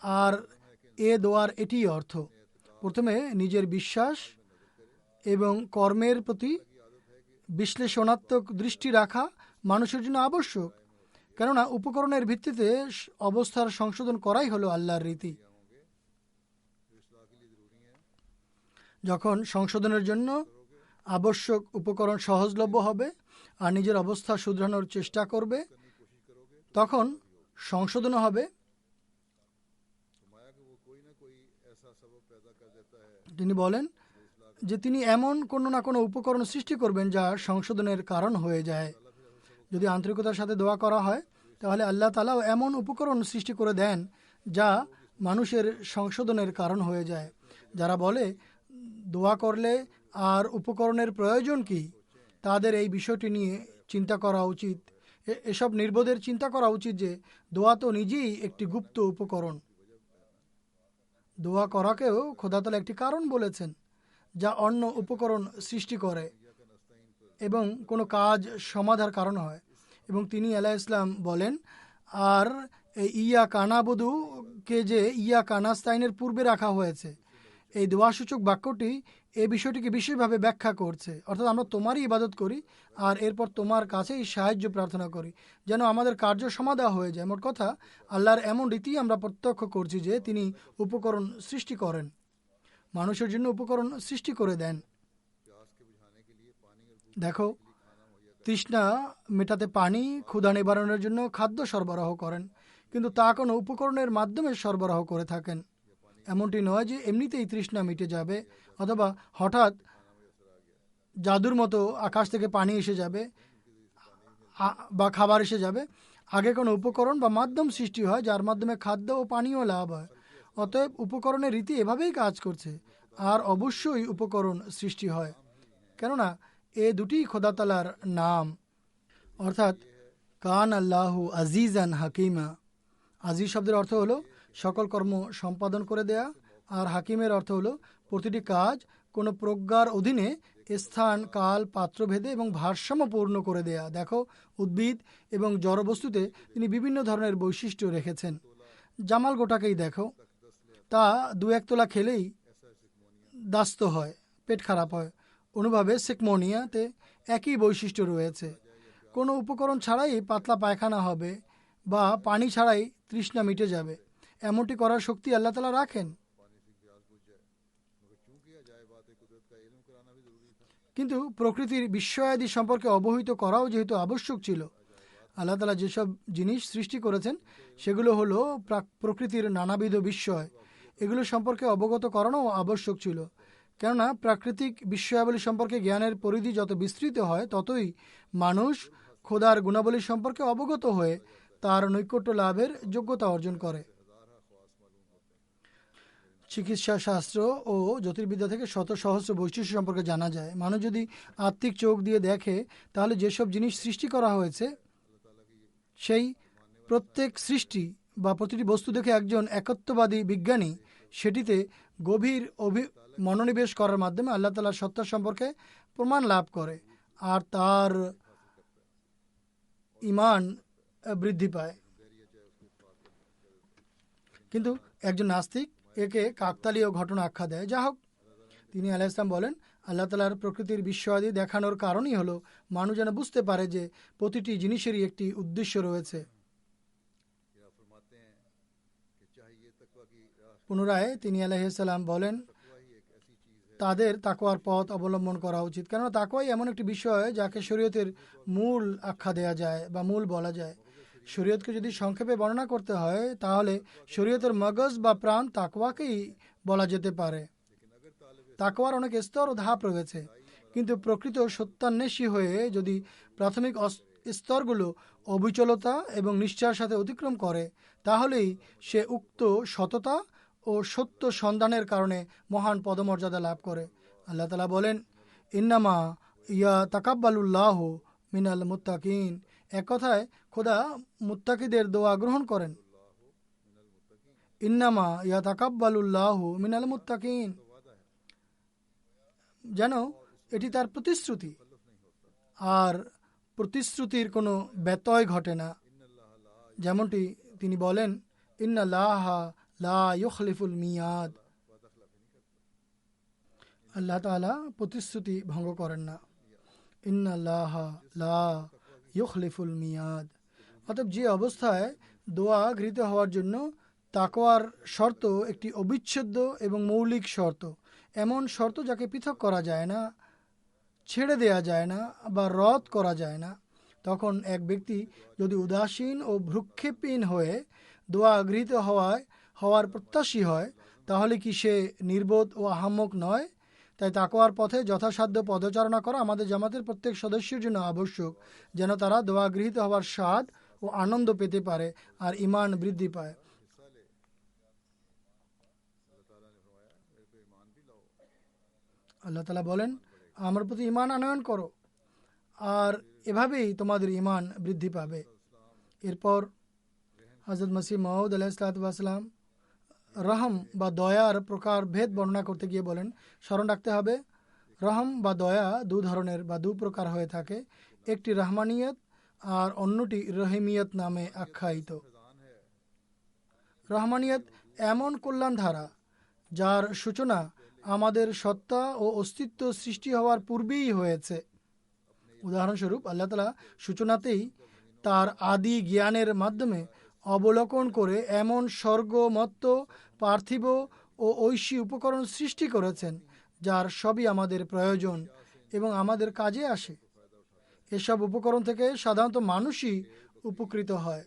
আর এ দোয়ার এটি অর্থ। প্রথমে নিজের বিশ্বাস এবং কর্মের প্রতি বিশ্লেষণাত্মক দৃষ্টি রাখা মানুষের জন্য আবশ্যক, কেননা উপকরণের ভিত্তিতে অবস্থার সংশোধন করাই হলো আল্লাহর রীতি। যখন সংশোধনের জন্য আবশ্যক উপকরণ সহজলভ্য হবে আর নিজের অবস্থা শুধরানোর চেষ্টা করবে, তখন সংশোধন হবে। তিনি বলেন যে তিনি এমন কোনো না কোনো উপকরণ সৃষ্টি করবেন যা সংশোধনের কারণ হয়ে যায়। যদি আন্তরিকতার সাথে দোয়া করা হয়, তাহলে আল্লাহ তাআলাও এমন উপকরণ সৃষ্টি করে দেন যা মানুষের সংশোধনের কারণ হয়ে যায়। যারা বলে দোয়া করলে আর উপকরণের প্রয়োজন কি, তাদের এই বিষয়টি নিয়ে চিন্তা করা উচিত। এসব নির্বোধের চিন্তা করা উচিত যে দোয়া তো নিজেই একটি গুপ্ত উপকরণ। দোয়া করাকেও খোদা তাআলা একটি কারণ বলেছেন যা অন্য উপকরণ সৃষ্টি করে এবং কোনো কাজ সমাধার কারণ হয়। এবং তিনি আলাইহিস সালাম বলেন, আর ইয়া কানাবুদু কে যে ইয়া কানাস্তাইনের পূর্বে রাখা হয়েছে, এই দোয়াসূচক বাক্যটি এই বিষয়টিকে বিশেষভাবে ব্যাখ্যা করছে। অর্থাৎ আমরা তোমারই ইবাদত করি আর এরপর তোমার কাছেই সাহায্য প্রার্থনা করি যেন আমাদের কার্য সমাধা হয়ে যায়। মোট কথা, আল্লাহর এমন রীতি আমরা প্রত্যক্ষ করছি যে তিনি উপকরণ সৃষ্টি করেন, মানুষের জন্য উপকরণ সৃষ্টি করে দেন। দেখো, তৃষ্ণা মেটাতে পানি, ক্ষুধা নিবারণের জন্য খাদ্য সরবরাহ করেন, কিন্তু তা কোনো উপকরণের মাধ্যমে সরবরাহ করে থাকেন। এমনটি নয় যে এমনিতেই তৃষ্ণা মিটে যাবে অথবা হঠাৎ জাদুর মতো আকাশ থেকে পানি এসে যাবে বা খাবার এসে যাবে। আগে কোনো উপকরণ বা মাধ্যম সৃষ্টি হয় যার মাধ্যমে খাদ্য ও পানীয় লাভ হয়। অতএব উপকরণের রীতি এভাবেই কাজ করছে, আর অবশ্যই উপকরণ সৃষ্টি হয়, কেননা এ দুটি খোদা তাআলার নাম। অর্থাৎ কান আল্লাহু আজিজান হাকিমা। আজিজ শব্দের অর্থ হলো সকল কর্ম সম্পাদন করে দেয়া, আর হাকিমের অর্থ হলো প্রতিটি কাজ কোনো প্রজ্ঞার অধীনে স্থান, কাল, পাত্রভেদে এবং ভারসাম্য পূর্ণ করে দেয়া। দেখো, উদ্ভিদ এবং জড়বস্তুতে তিনি বিভিন্ন ধরনের বৈশিষ্ট্য রেখেছেন। জামাল গোটাকেই দেখো, তা দু এক তোলা খেলেই দাস্ত হয়, পেট খারাপ হয়। অনুভাবে সিকমোনিয়াতে একই বৈশিষ্ট্য রয়েছে। কোনো উপকরণ ছাড়াই পাতলা পায়খানা হবে বা পানি ছাড়াই তৃষ্ণা মিটে যাবে, এমনটি করার শক্তি আল্লাহ তাআলা রাখেন। কিন্তু প্রকৃতির বিস্ময়াদি সম্পর্কে অবহিত করাও যেহেতু আবশ্যক ছিল, আল্লাহ তাআলা যেসব জিনিস সৃষ্টি করেছেন সেগুলো হলো প্রকৃতির নানাবিধ বিস্ময় এগুলো সম্পর্কে অবগত করানো আবশ্যক ছিল, কেননা প্রাকৃতিক বিষয়াবলী সম্পর্কে জ্ঞানের পরিধি যত বিস্তৃত হয় ততই মানুষ খোদার গুণাবলী সম্পর্কে অবগত হয়ে তার নৈকট্য লাভের যোগ্যতা অর্জন করে। চিকিৎসা শাস্ত্র ও জ্যোতির্বিদ্যা থেকে শত সহস্র বৈশিষ্ট্য সম্পর্কে জানা যায়। মানুষ যদি আত্মিক চোখ দিয়ে দেখে তাহলে যেসব জিনিস সৃষ্টি করা হয়েছে সেই প্রত্যেক সৃষ্টি বা প্রতিটি বস্তু দেখে একজন একত্ববাদী বিজ্ঞানী সেটিতে গভীর মনোনিবেশ করার মাধ্যমে আল্লাহ তাআলার সত্তা সম্পর্কে প্রমাণ লাভ করে আর তার ঈমান বৃদ্ধি পায়। কিন্তু একজন নাস্তিক একে কাকতালীয় ঘটনা আখ্যা দেয়। যা হোক, তিনি আলাইহিস সালাম বলেন, আল্লাহ তাআলার প্রকৃতির বিস্ময়াদি দেখানোর কারণই হলো মানুষ যেন বুঝতে পারে যে প্রতিটি জিনিসেরই একটি উদ্দেশ্য রয়েছে। পুনরায় তিনি আলাইহিস সালাম বলেন, তাদের তাকওয়ার পথ অবলম্বন করা উচিত, কেননা তাকওয়াই এমন একটি বিষয় যাকে শরীয়তের মূল আখ্যা দেয়া যায় বা মূল বলা যায়। শরীয়তকে যদি সংক্ষেপে বর্ণনা করতে হয় তাহলে শরীয়তের মগজ বা প্রাণ তাকওয়াকেই বলা যেতে পারে। তাকওয়ার অনেক স্তর ও ধাপ রয়েছে, কিন্তু প্রকৃত সত্যান্বেষী হয়ে যদি প্রাথমিক স্তরগুলো অবিচলতা এবং নিশ্চয়ের সাথে অতিক্রম করে তাহলেই সে উক্ত সততা ও সত্য সন্ধানের কারণে মহান পদমর্যাদা লাভ করে। আল্লাহ তাআলা বলেন, ইন্নামা ইয়া তাকাব্বালুল্লাহু মিনাল মুত্তাকিন, এক কথায় খোদা মুত্তাকিদের দোয়া গ্রহণ করেন। ইন্নামা ইয়া তাকাব্বালুল্লাহু মিনাল মুত্তাকিন, যেন এটি তার প্রতিশ্রুতি আর প্রতিশ্রুতির কোনো ব্যত্যয় ঘটে না। যেমনটি তিনি বলেন, ইন্নাল্লাহা লা ইউখলিফুল মিয়াদ, আল্লাহ তাআলা প্রতিশ্রুতি ভঙ্গ করেন না। ইন্নাল্লাহা লা ইউখলিফুল মিয়াদ, অতএব যে অবস্থায় দোয়া গৃহীত হওয়ার জন্য তাকওয়ার শর্ত একটি অবিচ্ছেদ্য এবং মৌলিক শর্ত, এমন শর্ত যাকে পৃথক করা যায় না, ছেড়ে দেয়া যায় না বা রদ করা যায় না, তখন এক ব্যক্তি যদি উদাসীন ও ভ্রুক্ষেপহীন হয়ে দোয়া গৃহীত হওয়ার প্রত্যাশী হয় তাহলে কি সে নির্বোধ ও আহাম্মক নয়? তাই তাকওয়ার পথে যথাসাধ্য পদচারণা করা আমাদের জামাতের প্রত্যেক সদস্যের জন্য আবশ্যক, যেন তারা দোয়া গৃহীত হওয়ার স্বাদ ও আনন্দ পেতে পারে আর ঈমান বৃদ্ধি পায়। আল্লাহ তাআলা বলেন, আমার প্রতি ঈমান আনয়ন করো আর এভাবেই তোমাদের ঈমান বৃদ্ধি পাবে। এরপর হযরত মসিহ মাউদ আলাইহিস সালাম রহম বা দয়ার প্রকার ভেদ বর্ণনা করতে গিয়ে বলেন, স্মরণ রাখতে হবে রহম বা দয়া দু ধরনের বা দু প্রকার হয়ে থাকে, একটি রহমানিয়ত আর অন্যটি রহিমিয়ত নামে আখ্যায়িত। রহমানিয়ত এমন কল্যাণ ধারা যার সূচনা আমাদের সত্তা ও অস্তিত্ব সৃষ্টি হওয়ার পূর্বেই হয়েছে। উদাহরণস্বরূপ আল্লাহ তাআলা সূচনাতেই তার আদি জ্ঞানের মাধ্যমে অবলোকন করে এমন স্বর্গ মত্ত পার্থিব ও ঐশী উপকরণ সৃষ্টি করেছেন যার সবই আমাদের প্রয়োজন এবং আমাদের কাজে আসে। এসব উপকরণ থেকে সাধারণত মানুষই উপকৃত হয়।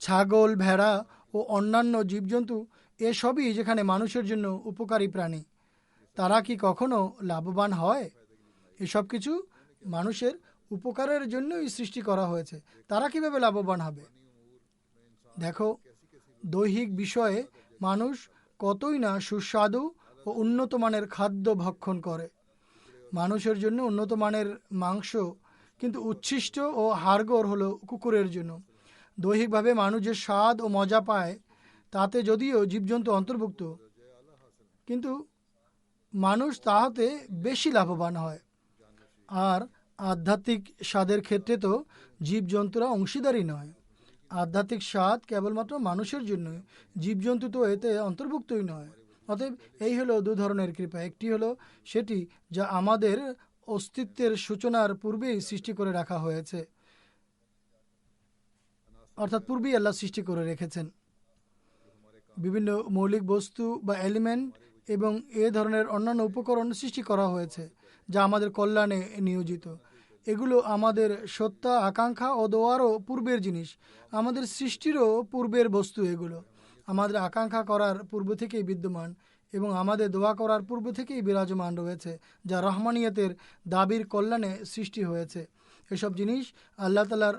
ছাগল, ভেড়া ও অন্যান্য জীবজন্তু এসবই যেখানে মানুষের জন্য উপকারী প্রাণী, তারা কি কখনো লাভবান হয়? এসব কিছু মানুষের উপকারের জন্যই সৃষ্টি করা হয়েছে, তারা কিভাবে লাভবান হবে? দেখো, দৈহিক বিষয়ে মানুষ কতই না সুস্বাদু ও উন্নত মানের খাদ্য ভক্ষণ করে। মানুষের জন্য উন্নত মানের মাংস, কিন্তু উচ্ছিষ্ট ও হাড়গোড় হলো কুকুরের জন্য। দৈহিকভাবে মানুষ যে স্বাদ ও মজা পায় তাতে যদিও জীবজন্তু অন্তর্ভুক্ত, কিন্তু মানুষ তাহাতে বেশি লাভবান হয়। আর আধ্যাত্মিক স্বাদের ক্ষেত্রে তো জীবজন্তুরা অংশীদারই নয়। আধ্যাত্মিক স্বাদ কেবলমাত্র মানুষের জন্যই, জীবজন্তু তো এতে অন্তর্ভুক্তই নয়। অতএব এই হলো দু ধরনের কৃপা। একটি হলো সেটি যা আমাদের অস্তিত্বের সূচনার পূর্বেই সৃষ্টি করে রাখা হয়েছে, অর্থাৎ পূর্বেই আল্লাহ সৃষ্টি করে রেখেছেন। বিভিন্ন মৌলিক বস্তু বা এলিমেন্ট এবং এ ধরনের অন্যান্য উপকরণ সৃষ্টি করা হয়েছে যা আমাদের কল্যাণে নিয়োজিত। এগুলো আমাদের সত্তা, আকাঙ্ক্ষা ও দোয়ারও পূর্বের জিনিস, আমাদের সৃষ্টিরও পূর্বের বস্তু এগুলো। আমাদের আকাঙ্ক্ষা করার পূর্ব থেকেই বিদ্যমান এবং আমাদের দোয়া করার পূর্ব থেকেই বিরাজমান রয়েছে, যা রহমানিয়তের দাবির কল্যাণে সৃষ্টি হয়েছে। এসব জিনিস আল্লাহ তাআলার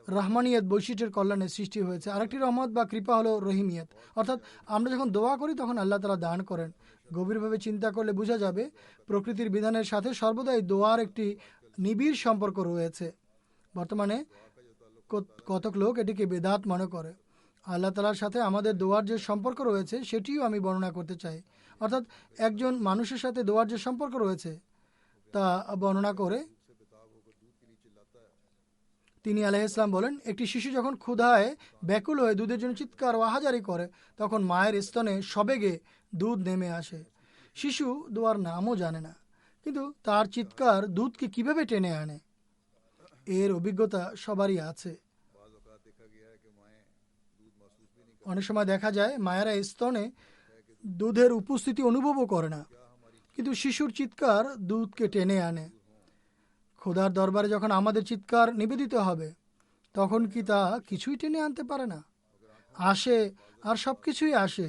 রহমানিয়ত বৈশিষ্ট্যের কল্যাণে সৃষ্টি হয়েছে। আরেকটি রহমত বা কৃপা হলো রহিমিয়ত, অর্থাৎ আমরা যখন দোয়া করি তখন আল্লাহ তাআলা দান করেন। গভীরভাবে চিন্তা করলে বোঝা যাবে প্রকৃতির বিধানের সাথে সর্বদাই দোয়ার একটি নিবিড় সম্পর্ক রয়েছে। বর্তমানে কতক লোক এটিকে বেদাত মনে করে। আল্লাহ তাআলার সাথে আমাদের দোয়ার যে সম্পর্ক রয়েছে সেটিও আমি বর্ণনা করতে চাই। অর্থাৎ একজন মানুষের সাথে দোয়ার যে সম্পর্ক রয়েছে তা বর্ণনা করে তিনি আলাইহিস সালাম বলেন, একটি শিশু যখন ক্ষুধায় ব্যাকুল হয়ে দুধের জন্য চিৎকার ও আহাজারি করে তখন মায়ের স্তনে সবেগে দুধ নেমে আসে। শিশু দোয়ার নামও জানে না, কিন্তু তার চিৎকার দুধকে কিভাবে টেনে আনে এর অভিজ্ঞতা সবারই আছে। অনেক সময় দেখা যায় মায়েরা স্তনে দুধের উপস্থিতি অনুভবও করে না, কিন্তু শিশুর চিৎকার দুধকে টেনে আনে। খোদার দরবারে যখন আমাদের চিৎকার নিবেদিত হবে তখন কি তা কিছুই টেনে আনতে পারে না? আসে, আর সব কিছুই আসে,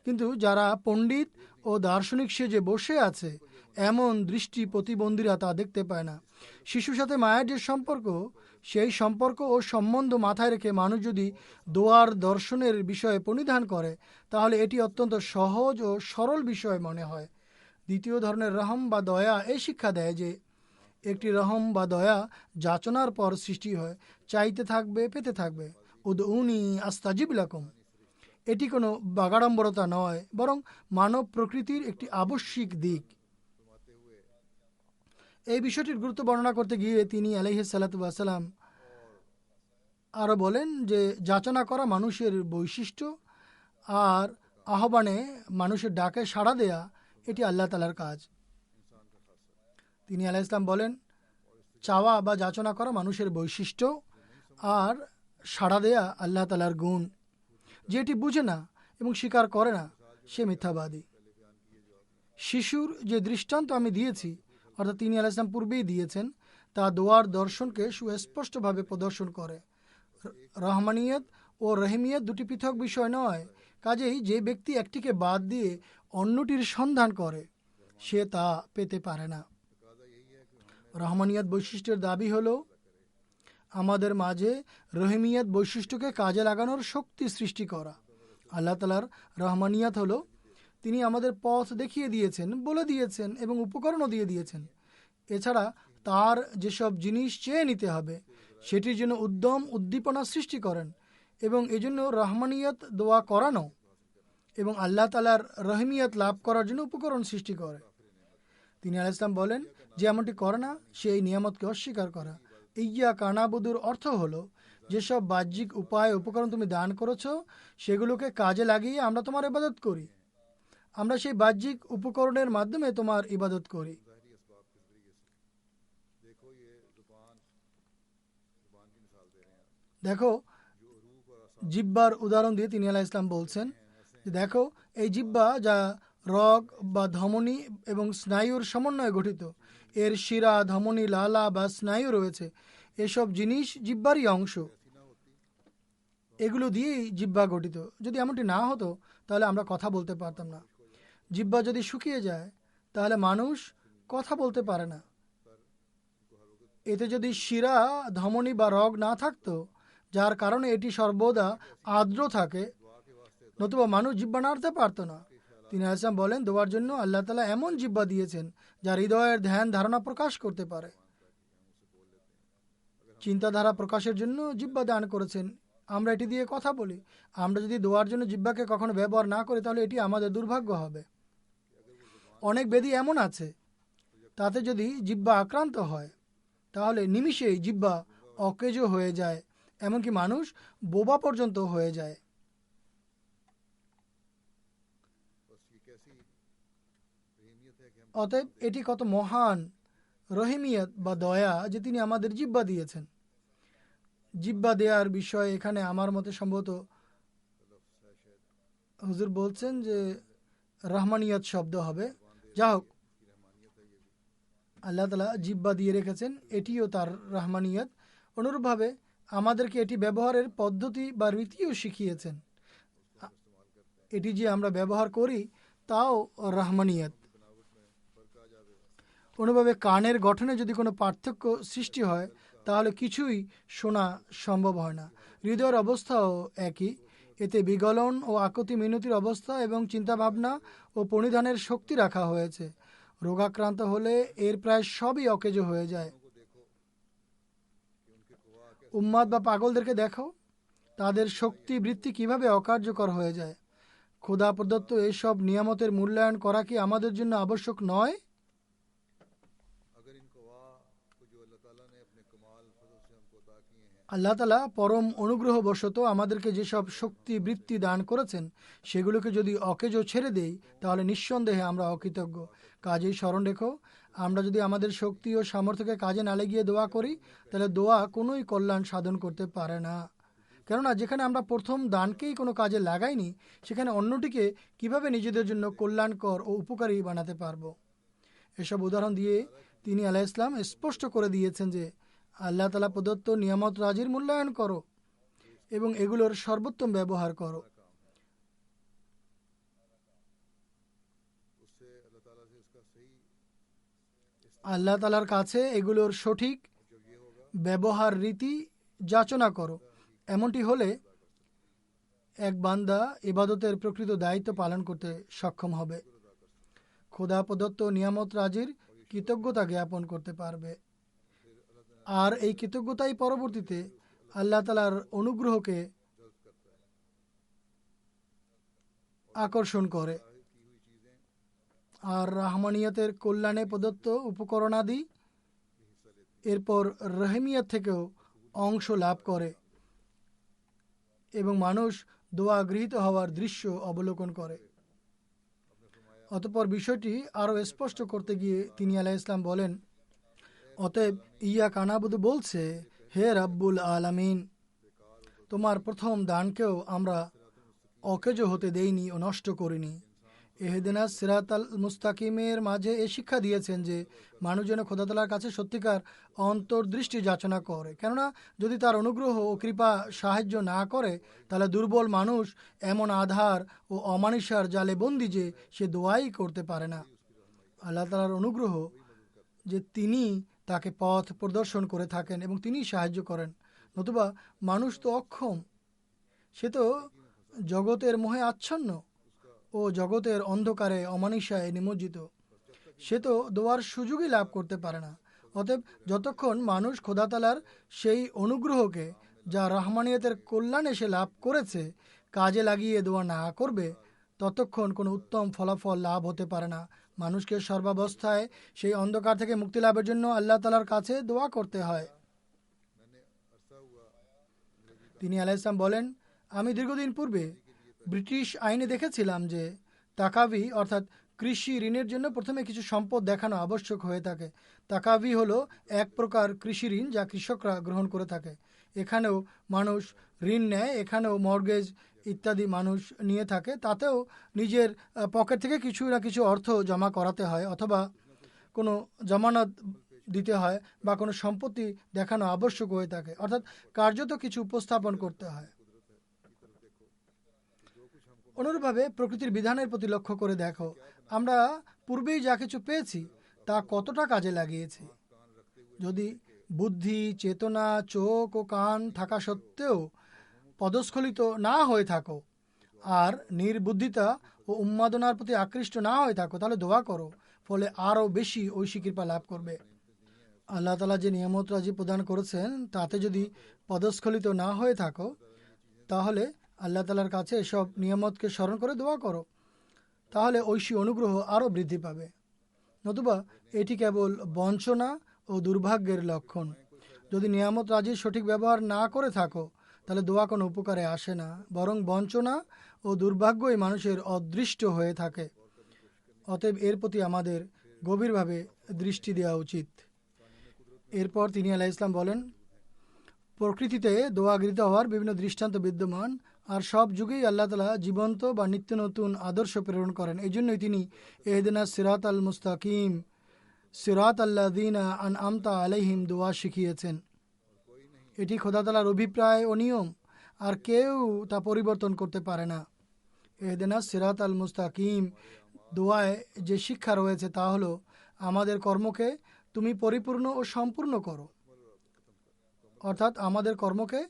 কিন্তু যারা পণ্ডিত ও দার্শনিক সেজে বসে আছে এমন দৃষ্টি প্রতিবন্ধীরা তা দেখতে পায় না। শিশুর সাথে মায়ের যে সম্পর্ক, সেই সম্পর্ক ও সম্বন্ধ মাথায় রেখে মানুষ যদি দোয়ার দর্শনের বিষয়ে পরিধান করে তাহলে এটি অত্যন্ত সহজ ও সরল বিষয় মনে হয়। দ্বিতীয় ধরনের রহম বা দয়া এই শিক্ষা দেয় যে একটি রহম বা দয়া যাচনার পর সৃষ্টি হয়, চাইতে থাকবে, পেতে থাকবে। উদউনি আস্তাজিব লাকুম। এটি কোনো বাগাড়ম্বরতা নয়, বরং মানব প্রকৃতির একটি আবশ্যিক দিক। এই বিষয়টির গুরুত্ব বর্ণনা করতে গিয়ে তিনি আলাইহিস সালাতু ওয়াস সালাম আরও বলেন যে যাচনা করা মানুষের বৈশিষ্ট্য, আর আহ্বানে মানুষের ডাকে সাড়া দেয়া এটি আল্লাহ তাআলার কাজ। তিনি আলাইহিস সালাম বলেন, চাওয়া বা যাচনা করা মানুষের বৈশিষ্ট্য, আর সাড়া দেয়া আল্লাহ তাআলার গুণ। যে এটি বুঝে না এবং স্বীকার করে না সে মিথ্যাবাদী। শিশুর যে দৃষ্টান্ত আমি দিয়েছি, অর্থাৎ তিনি আলাইহিস সালাম পূর্বেই দিয়েছেন, তা দোয়ার দর্শনকে সুস্পষ্টভাবে প্রদর্শন করে। রহমানিয়ত ও রহিমিয়ত দুটি পৃথক বিষয় নয়। কাজেই যে ব্যক্তি একটিকে বাদ দিয়ে অন্যটির সন্ধান করে সে তা পেতে পারে না। রহমানিয়ত বৈশিষ্ট্যের দাবি হলো আমাদের মাঝে রহিমিয়ত বৈশিষ্ট্যকে কাজে লাগানোর শক্তি সৃষ্টি করা। আল্লাহ তাআলার রহমানিয়ত হলো তিনি আমাদের পথ দেখিয়ে দিয়েছেন, বলে দিয়েছেন এবং উপকরণও দিয়ে দিয়েছেন। এছাড়া তার যেসব জিনিস চেয়ে নিতে হবে সেটির জন্য উদ্যম উদ্দীপনা সৃষ্টি করেন, এবং এজন্য রহমানিয়ত দোয়া করানো এবং আল্লাহ তাআলার রহিমিয়ত লাভ করার জন্য উপকরণ সৃষ্টি করে। তিনি আলাইহিস সালাম বলেন, যে এমনটি করে না সে এই নিয়ামতকে অস্বীকার করা। ইয়্যা কানাবুদুর অর্থ হলো যেসব বাহ্যিক উপায় উপকরণ তুমি দান করেছো সেগুলোকে কাজে লাগিয়ে আমরা তোমার ইবাদত করি। আমরা সেই বাহ্যিক উপকরণের মাধ্যমে তোমার ইবাদত করি। দেখো, জিহ্বার উদাহরণ দিয়ে তিনি আলাইহিস সালাম বলছেন যে দেখো, এই জিহ্বা যা রগ বা ধমনী এবং স্নায়ুর সমন্বয়ে গঠিত, এর শিরা, ধমনী, লালা বা স্নায়ু রয়েছে। এসব জিনিস জিহ্বারই অংশ, এগুলো দিয়েই জিহ্বা গঠিত। যদি এমনটি না হতো তাহলে আমরা কথা বলতে পারতাম না। জিহ্বা যদি শুকিয়ে যায় তাহলে মানুষ কথা বলতে পারে না। এতে যদি শিরা, ধমনী বা রগ না থাকতো যার কারণে এটি সর্বদা আর্দ্র থাকে, নতুবা মানুষ জিহ্বা নাড়তে পারতো না। তিনি আসাম বলেন, দোয়ার জন্য আল্লাহ তাআলা এমন জিহ্বা দিয়েছেন যা হৃদয়ের ধ্যান ধারণা প্রকাশ করতে পারে। চিন্তাধারা প্রকাশের জন্য জিহ্বা দান করেছেন। আমরা এটি দিয়ে কথা বলি। আমরা যদি দোয়ার জন্য জিহ্বাকে কখনো ব্যবহার না করি তাহলে এটি আমাদের দুর্ভাগ্য হবে। অনেক ব্যাধি এমন আছে তাতে যদি জিহ্বা আক্রান্ত হয় তাহলে নিমিষেই জিহ্বা অকেজো হয়ে যায়, এমনকি মানুষ বোবা পর্যন্ত হয়ে যায়। অতএব এটি কত মহান রহিমিয়ত বা দয়া যে তিনি আমাদের জিহ্বা দিয়েছেন। জিহ্বা দেওয়ার বিষয়ে এখানে আমার মতে সম্ভবত হুজুর বলছেন যে রহমানিয়ত শব্দ হবে। যা হোক, আল্লাহ তাআলা জিহ্বা দিয়ে রেখেছেন, এটিও তার রহমানিয়ত। অনুরূপভাবে আমাদেরকে এটি ব্যবহারের পদ্ধতি বা রীতিও শিখিয়েছেন। এটি যে আমরা ব্যবহার করি তাও রহমানিয়ত। কোনোভাবে কানের গঠনে যদি কোনো পার্থক্য সৃষ্টি হয় তাহলে কিছুই শোনা সম্ভব হয় না। হৃদয়ের অবস্থাও একই। এতে বিগলন ও আকতি মিনতির অবস্থা এবং চিন্তাভাবনা ও পরিধানের শক্তি রাখা হয়েছে। রোগাক্রান্ত হলে এর প্রায় সবই অকেজো হয়ে যায়। উম্মাদ বা পাগলদেরকে দেখো, তাদের শক্তি বৃত্তি কিভাবে অকার্যকর হয়ে যায়। খোদা প্রদত্ত এইসব নিয়ামতের মূল্যায়ন করা কি আমাদের জন্য আবশ্যক নয়? আল্লাহ তালা পরম অনুগ্রহবশত আমাদেরকে যেসব শক্তি বৃত্তি দান করেছেন সেগুলোকে যদি অকেজো ছেড়ে দেই তাহলে নিঃসন্দেহে আমরা অকৃতজ্ঞ। কাজেই স্মরণ রেখো, আমরা যদি আমাদের শক্তি ও সামর্থ্যকে কাজে না লাগিয়ে দোয়া করি তাহলে দোয়া কোনোই কল্যাণ সাধন করতে পারে না। কেননা যেখানে আমরা প্রথম দানকেই কোনো কাজে লাগাইনি সেখানে অন্যটিকে কিভাবে নিজেদের জন্য কল্যাণকর ও উপকারী বানাতে পারবো। এসব উদাহরণ দিয়ে তিনি আলাইহিস সালাম স্পষ্ট করে দিয়েছেন যে আল্লাহ তালা প্রদত্ত নিয়ামত রাজির মূল্যায়ন করো এবং এগুলোর সর্বোত্তম ব্যবহার করো। আল্লাহ তালার কাছে এগুলোর সঠিক ব্যবহার রীতি যাচনা করো। এমনটি হলে এক বান্দা ইবাদতের প্রকৃত দায়িত্ব পালন করতে সক্ষম হবে, খোদা প্রদত্ত নিয়ামত রাজির কৃতজ্ঞতা জ্ঞাপন করতে পারবে। আর এই কৃতজ্ঞতাই পরবর্তীতে আল্লাহ তালার অনুগ্রহকে আকর্ষণ করে আর রহমানিয়তের কল্যাণে প্রদত্ত উপকরণাদি এরপর রহমিয়ত থেকেও অংশ লাভ করে এবং মানুষ দোয়া গৃহীত হওয়ার দৃশ্য অবলোকন করে। অতঃপর বিষয়টি আরও স্পষ্ট করতে গিয়ে তিনি আলাইহিস সালাম বলেন, অতএব ইয়া কানাবুদু বলছে, হে রাব্বুল আলামিন, তোমার প্রথম দানকেও আমরা অকেজো হতে দেইনি ও নষ্ট করিনি। ইহদিনা সিরাতাল মুস্তাকিমের মাঝে এ শিক্ষা দিয়েছেন যে মানুষ যেন খোদা তাআলার কাছে সত্যিকার অন্তর্দৃষ্টি যাচনা করে, কেননা যদি তার অনুগ্রহ ও কৃপা সাহায্য না করে তাহলে দুর্বল মানুষ এমন আধার ও অমানিসার জালে বন্দী যে সে দোয়াই করতে পারে না। আল্লাহ তাআলার অনুগ্রহ যে তিনি তাকে পথ প্রদর্শন করে থাকেন এবং তিনি সাহায্য করেন, নতুবা মানুষ তো অক্ষম, সে তো জগতের মোহে আচ্ছন্ন ও জগতের অন্ধকারে অমানিসায় নিমজ্জিত, সে তো দোয়ার সুযোগই লাভ করতে পারে না। অতএব যতক্ষণ মানুষ খোদা তাআলার সেই অনুগ্রহকে যা রহমানিয়তের কল্যাণে সে লাভ করেছে কাজে লাগিয়ে দোয়া না করবে ততক্ষণ কোনো উত্তম ফলাফল লাভ হতে পারে না। মানুষকে সর্বাবস্থায় সেই অন্ধকার থেকে মুক্তি লাভের জন্য আল্লাহ তাআলার কাছে দোয়া করতে হয়। তিনি আলাইহিস সালাম বলেন, আমি দীর্ঘদিন পূর্বে ব্রিটিশ আইনে দেখেছিলাম যে তাকাভি অর্থাৎ কৃষি ঋণের জন্য প্রথমে কিছু সম্পদ দেখানো আবশ্যক হয়ে থাকে। তাকাভি হলো এক প্রকার কৃষি ঋণ যা কৃষকরা গ্রহণ করে থাকে। এখানেও মানুষ ঋণ নেয়, এখানেও মর্গেজ ইত্যাদি মানুষ নিয়ে থাকে, তাতেও নিজের পকেট থেকে কিছু না কিছু অর্থ জমা করাতে হয় অথবা কোনো জামানত দিতে হয় বা কোনো সম্পত্তি দেখানো আবশ্যক হয়ে থাকে, অর্থাৎ কার্যত কিছু উপস্থাপন করতে হয়। অনুরূপভাবে প্রকৃতির বিধানের প্রতি লক্ষ্য করে দেখো, আমরা পূর্বেই যা কিছু পেয়েছি তা কতটা কাজে লাগিয়েছি। যদি বুদ্ধি, চেতনা, চোখ ও কান থাকা সত্ত্বেও পদস্খলিত না হয়ে থাকো আর নির্বুদ্ধিতা ও উন্মাদনার প্রতি আকৃষ্ট না হয়ে থাকো তাহলে দোয়া করো, ফলে আরও বেশি ঐশী কৃপা লাভ করবে। আল্লাহ তাআলা যে নিয়ামত রাজি প্রদান করেছেন তাতে যদি পদস্খলিত না হয়ে থাকো তাহলে আল্লাহ তাআলার কাছে এসব নিয়ামতকে স্মরণ করে দোয়া করো, তাহলে ঐশী অনুগ্রহ আরও বৃদ্ধি পাবে। নতুবা এটি কেবল বঞ্চনা ও দুর্ভাগ্যের লক্ষণ। যদি নিয়ামত রাজির সঠিক ব্যবহার না করে থাকো তাহলে দোয়া কোনো উপকারে আসে না, বরং বঞ্চনা ও দুর্ভাগ্যই মানুষের অদৃষ্ট হয়ে থাকে। অতএব এর প্রতি আমাদের গভীরভাবে দৃষ্টি দেওয়া উচিত। এরপর তিনি আলাইহিস সালাম বলেন, প্রকৃতিতে দোয়া গৃহীত হওয়ার বিভিন্ন দৃষ্টান্ত বিদ্যমান, আর সব যুগেই আল্লাহ তাআলা জীবন্ত বা নিত্য নতুন আদর্শ প্রেরণ করেন। এই জন্যই তিনি ইহদিনা সিরাতাল মুস্তাকিম সিরাত আল্লাযীনা আনআমতা আলাইহিম দোয়া শিখিয়েছেন। এটি খোদা তাআলার অভিপ্রায় ও নিয়ম, আর কেউ তা পরিবর্তন করতে পারে না। এহদিনাস সিরাত আল মুস্তাকিম দোয়ায় যে শিক্ষা রয়েছে তা হলো আমাদের কর্মকে তুমি পরিপূর্ণ ও সম্পূর্ণ করো, অর্থাৎ আমাদের কর্মকে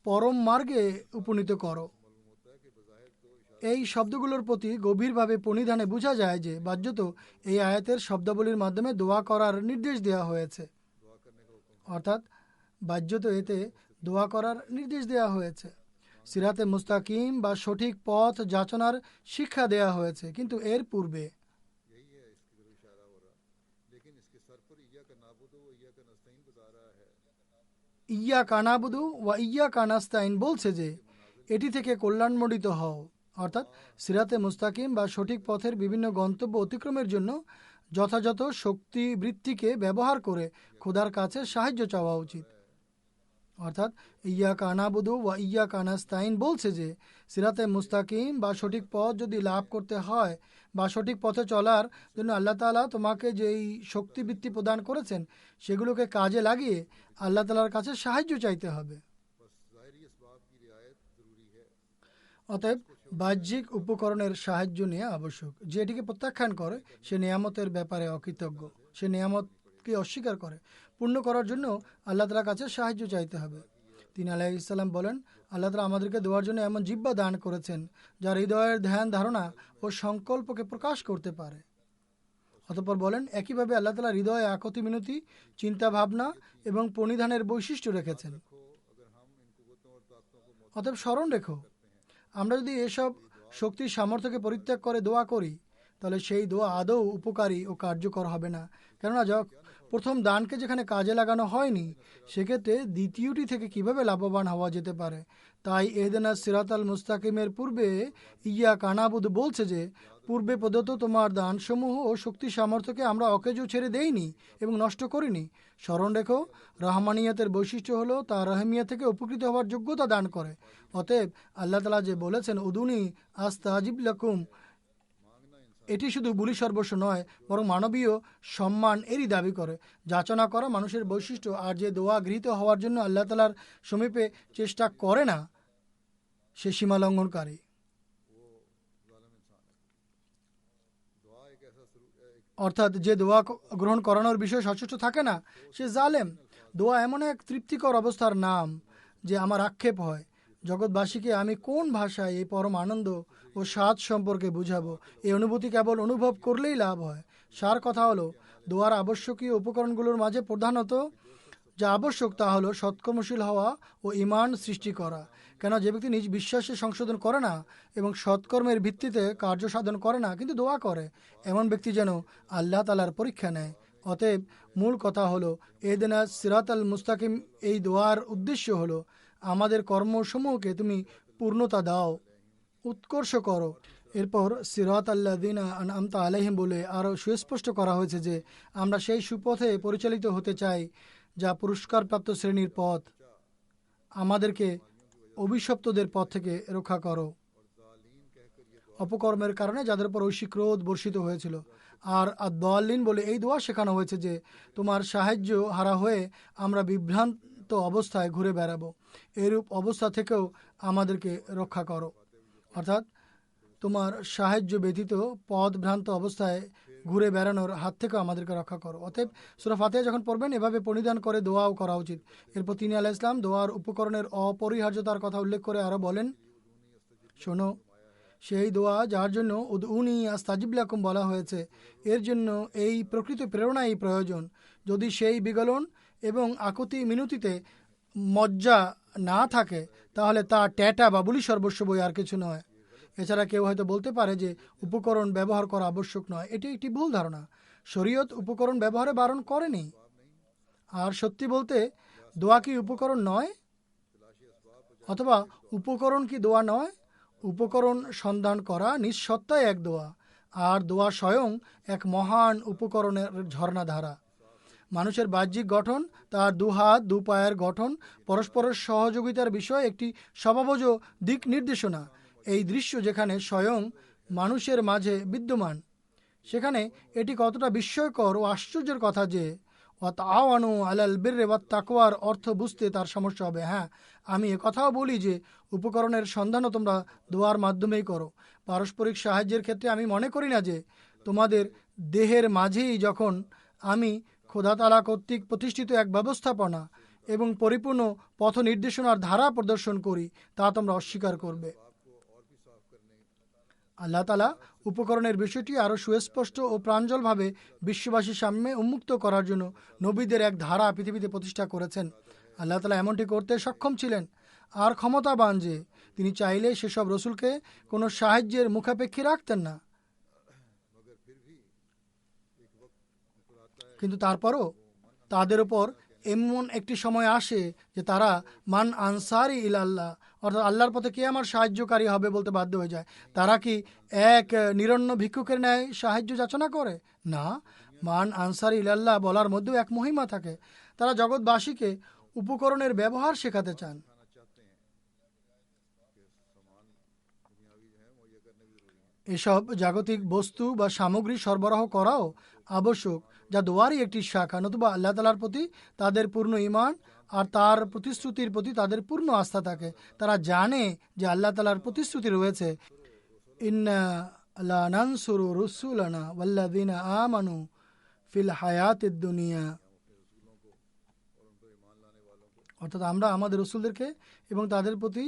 পরম মার্গে উপনীত করো। এই শব্দগুলোর প্রতি গভীরভাবে প্রণিধানে বোঝা যায় যে বাহ্যত এই আয়াতের শব্দাবলীর মাধ্যমে দোয়া করার নির্দেশ দেওয়া হয়েছে, অর্থাৎ বাহ্যত এতে দোয়া করার নির্দেশ দেওয়া হয়েছে। সিরাতে মুস্তাকিম বা সঠিক পথ যাচনার শিক্ষা দেওয়া হয়েছে, কিন্তু এর পূর্বে ইয়া কানাবুদু ওয়া ইয়া কানাস্তাইন বলছে যে এটি থেকে কল্যাণমণ্ডিত হও, অর্থাৎ সিরাতে মুস্তাকিম বা সঠিক পথের বিভিন্ন গন্তব্য অতিক্রমের জন্য যথাযথ শক্তি বৃত্তিকে ব্যবহার করে খোদার কাছে সাহায্য চাওয়া উচিত। অর্থাৎ ইয়া কানাবুদু ওয়া ইয়া কানাস্তাইন বলছে যে সিরাতে মুস্তাকিম বা সঠিক পথ যদি লাভ করতে হয় বা সঠিক পথে চলার জন্য আল্লাহ তাআলা তোমাকে যেই শক্তিবৃত্তি প্রদান করেছেন সেগুলোকে কাজে লাগিয়ে আল্লাহ তাআলার কাছে সাহায্য চাইতে হবে। অতএব বাহ্যিক উপকরণের সাহায্য নেওয়া আবশ্যক। যে এটিকে প্রত্যাখ্যান করে সে নিয়ামতের ব্যাপারে অকৃতজ্ঞ, সে নিয়ামতকে অস্বীকার করে। পূর্ণ করার জন্য আল্লাহ তাআলার কাছে সাহায্য চাইতে হবে। তিনি আলাইহিস সালাম বলেন, আল্লাহ তাআলা আমাদেরকে দোয়ার জন্য এমন জিহ্বা দান করেছেন যা হৃদয়ের ধ্যান ধারণা ও সংকল্পকে প্রকাশ করতে পারে। অতঃপর বলেন, একইভাবে আল্লাহ তাআলা হৃদয়ে আকতি মিনতি, চিন্তা ভাবনা এবং প্রণিধানের বৈশিষ্ট্য রেখেছেন। অতএব স্মরণ রেখো, আমরা যদি এসব শক্তির সামর্থ্যকে পরিত্যাগ করে দোয়া করি তাহলে সেই দোয়া আদৌ উপকারী ও কার্যকর হবে না। কেননা প্রথম দানকে যেখানে কাজে লাগানো হয়নি সেক্ষেত্রে দ্বিতীয়টি থেকে কিভাবে লাভবান হওয়া যেতে পারে। তাই এহদিনাস সিরাতাল মুস্তাকিমের পূর্বে ইয়া কানাবুদ বলছে যে পূর্বে প্রদত্ত তোমার দানসমূহ ও শক্তি সামর্থ্যকে আমরা অকেজো ছেড়ে দেইনি এবং নষ্ট করিনি। স্মরণ রেখো, রহমানিয়াতের বৈশিষ্ট্য হলো তা রহমিয়া থেকে উপকৃত হওয়ার যোগ্যতা দান করে। অতএব আল্লাহ তাআলা যে বলেছেন উদুনি আস্তাজিব লাকুম, এটি শুধু বুলি সর্বস্ব নয় বরং মানবীয় সম্মান এরই দাবি করে। যাচনা করা মানুষের বৈশিষ্ট্য, আর যে দোয়া গৃহীত হওয়ার জন্য আল্লাহ তাআলার সমীপে চেষ্টা করে না সে সীমা লঙ্ঘনকারী। অর্থাৎ যে দোয়া গ্রহণ করানোর বিষয়ে সচেষ্ট থাকে না সে জালেম। দোয়া এমন এক তৃপ্তিকর অবস্থার নাম যে আমার আক্ষেপ হয় জগৎবাসীকে আমি কোন ভাষায় এই পরম আনন্দ ও স্বাদ সম্পর্কে বুঝাবো। এই অনুভূতি কেবল অনুভব করলেই লাভ হয়। সার কথা হলো, দোয়ার আবশ্যকীয় উপকরণগুলোর মাঝে প্রধানত যা আবশ্যক তা হলো সৎকর্মশীল হওয়া ও ঈমান সৃষ্টি করা। কেন যে ব্যক্তি নিজ বিশ্বাসে সংশোধন করে না এবং সৎকর্মের ভিত্তিতে কার্য সাধন করে না কিন্তু দোয়া করে, এমন ব্যক্তি যেন আল্লাহ তাআলার পরীক্ষা নেয়। অতএব মূল কথা হলো ইহদিনা সিরাতাল মুস্তাকিম, এই দোয়ার উদ্দেশ্য হলো আমাদের কর্মসমূহকে তুমি পূর্ণতা দাও, উৎকর্ষ করো। এরপর সিরাত আল্লাযিনা আনআমতা আলাইহিম বলে আরও সুস্পষ্ট করা হয়েছে যে আমরা সেই সুপথে পরিচালিত হতে চাই যা পুরস্কারপ্রাপ্ত শ্রেণীর পথ। আমাদেরকে অভিশপ্তদের পথ থেকে রক্ষা করো, অপকর্মের কারণে যাদের উপর ঐশী ক্রোধ বর্ষিত হয়েছিল। আর আদ-দাল্লিন বলে এই দোয়া শেখানো হয়েছে যে তোমার সাহায্য হারা হয়ে আমরা বিভ্রান্ত অবস্থায় ঘুরে বেড়াবো, এরূপ অবস্থা থেকেও আমাদেরকে রক্ষা করো। অর্থাৎ তোমার সাহায্য ব্যতীত পথভ্রান্ত অবস্থায় ঘুরে বেড়ানোর হাত থেকেও আমাদেরকে রক্ষা করো। অতএব সূরা ফাতিহা যখন পড়বেন এভাবে পরিধান করে দোয়াও করা উচিত। এরপর তিনি আলাইহিস সালাম দোয়ার উপকরণের অপরিহার্যতার কথা উল্লেখ করে আরও বলেন, শোনো, সেই দোয়া যার জন্য উদউনি আস্তাজিব লাকুম বলা হয়েছে এর জন্য এই প্রকৃত প্রেরণাই প্রয়োজন। যদি সেই বিগলন এবং আকুতি মিনতিতে মজ্জা না থাকে তাহলে তা ট্যাটা বা বুলি সর্বস্ব বই আর কিছু নয়। এছাড়া কেউ হয়তো বলতে পারে যে উপকরণ ব্যবহার করা আবশ্যক নয়। এটি একটি ভুল ধারণা। শরীয়ত উপকরণ ব্যবহারে বারণ করেনি। আর সত্যি বলতে দোয়া কি উপকরণ নয়? অথবা উপকরণ কি দোয়া নয়? উপকরণ সন্ধান করা নিঃসত্তায় এক দোয়া, আর দোয়া স্বয়ং এক মহান উপকরণের ঝর্ণাধারা। মানুষের বাহ্যিক গঠন, তার দু হাত দু পায়ের গঠন, পরস্পরের সহযোগিতার বিষয়ে একটি স্বভাবজ দিক নির্দেশনা। এই দৃশ্য যেখানে স্বয়ং মানুষের মাঝে বিদ্যমান সেখানে এটি কতটা বিস্ময়কর ও আশ্চর্যের কথা যে তাআওয়ানু আলাল বিররি ওয়াত তাকওয়ার অর্থ বুঝতে তার সমস্যা হবে। হ্যাঁ, আমি কথাও বলি যে উপকরণের সন্ধানও তোমরা দোয়ার মাধ্যমেই করো। পারস্পরিক সাহায্যের ক্ষেত্রে আমি মনে করি না যে তোমাদের দেহের মাঝেই যখন আমি খোদা তাআলা কর্তৃক প্রতিষ্ঠিত এক ব্যবস্থাপনা এবং পরিপূর্ণ পথ নির্দেশনার ধারা প্রদর্শন করি তা তোমরা অস্বীকার করবে। আল্লাহ তাআলা উপকরণের বিষয়টি আরও সুস্পষ্ট ও প্রাঞ্জলভাবে বিশ্ববাসীর সামনে উন্মুক্ত করার জন্য নবীদের এক ধারা পৃথিবীতে প্রতিষ্ঠা করেছেন। আল্লাহ তাআলা এমনটি করতে সক্ষম ছিলেন আর ক্ষমতাবান যে তিনি চাইলে সেসব রসুলকে কোনো সাহায্যের মুখাপেক্ষী রাখতেন না, কিন্তু তারপরও তাদের উপর এমন একটি সময় আসে যে তারা মান আনসারি ইলাল্লাহ, অর্থাৎ আল্লাহর পথে কে আমার সাহায্যকারী হবে বলতে বাধ্য হয়ে যায়। তারা কি এক নিরন্ন ভিক্ষুকের ন্যায় সাহায্য যাচনা করে? না, মান আনসারি ইলাল্লাহ বলার মধ্যেও এক মহিমা থাকে। তারা জগৎবাসীকে উপকরণের ব্যবহার শেখাতে চান। এসব জাগতিক বস্তু বা সামগ্রী সরবরাহ করাও আবশ্যক, যা দোয়ারই একটি শাখা, নতুবা আল্লাহ তাআলার প্রতি তাদের পূর্ণ ঈমান আর তার প্রতিশ্রুতির প্রতি তাদের পূর্ণ আস্থা থাকে। তারা জানে যে আল্লাহ তাআলার প্রতিশ্রুতি রয়েছে, ইন্না লা নানসুরু রুসুলানা ওয়াল্লাযিনা আমানু ফিল হায়াতিদ দুনিয়া, অর্থাৎ আমরা আমাদের রসুলদেরকে এবং তাদের প্রতি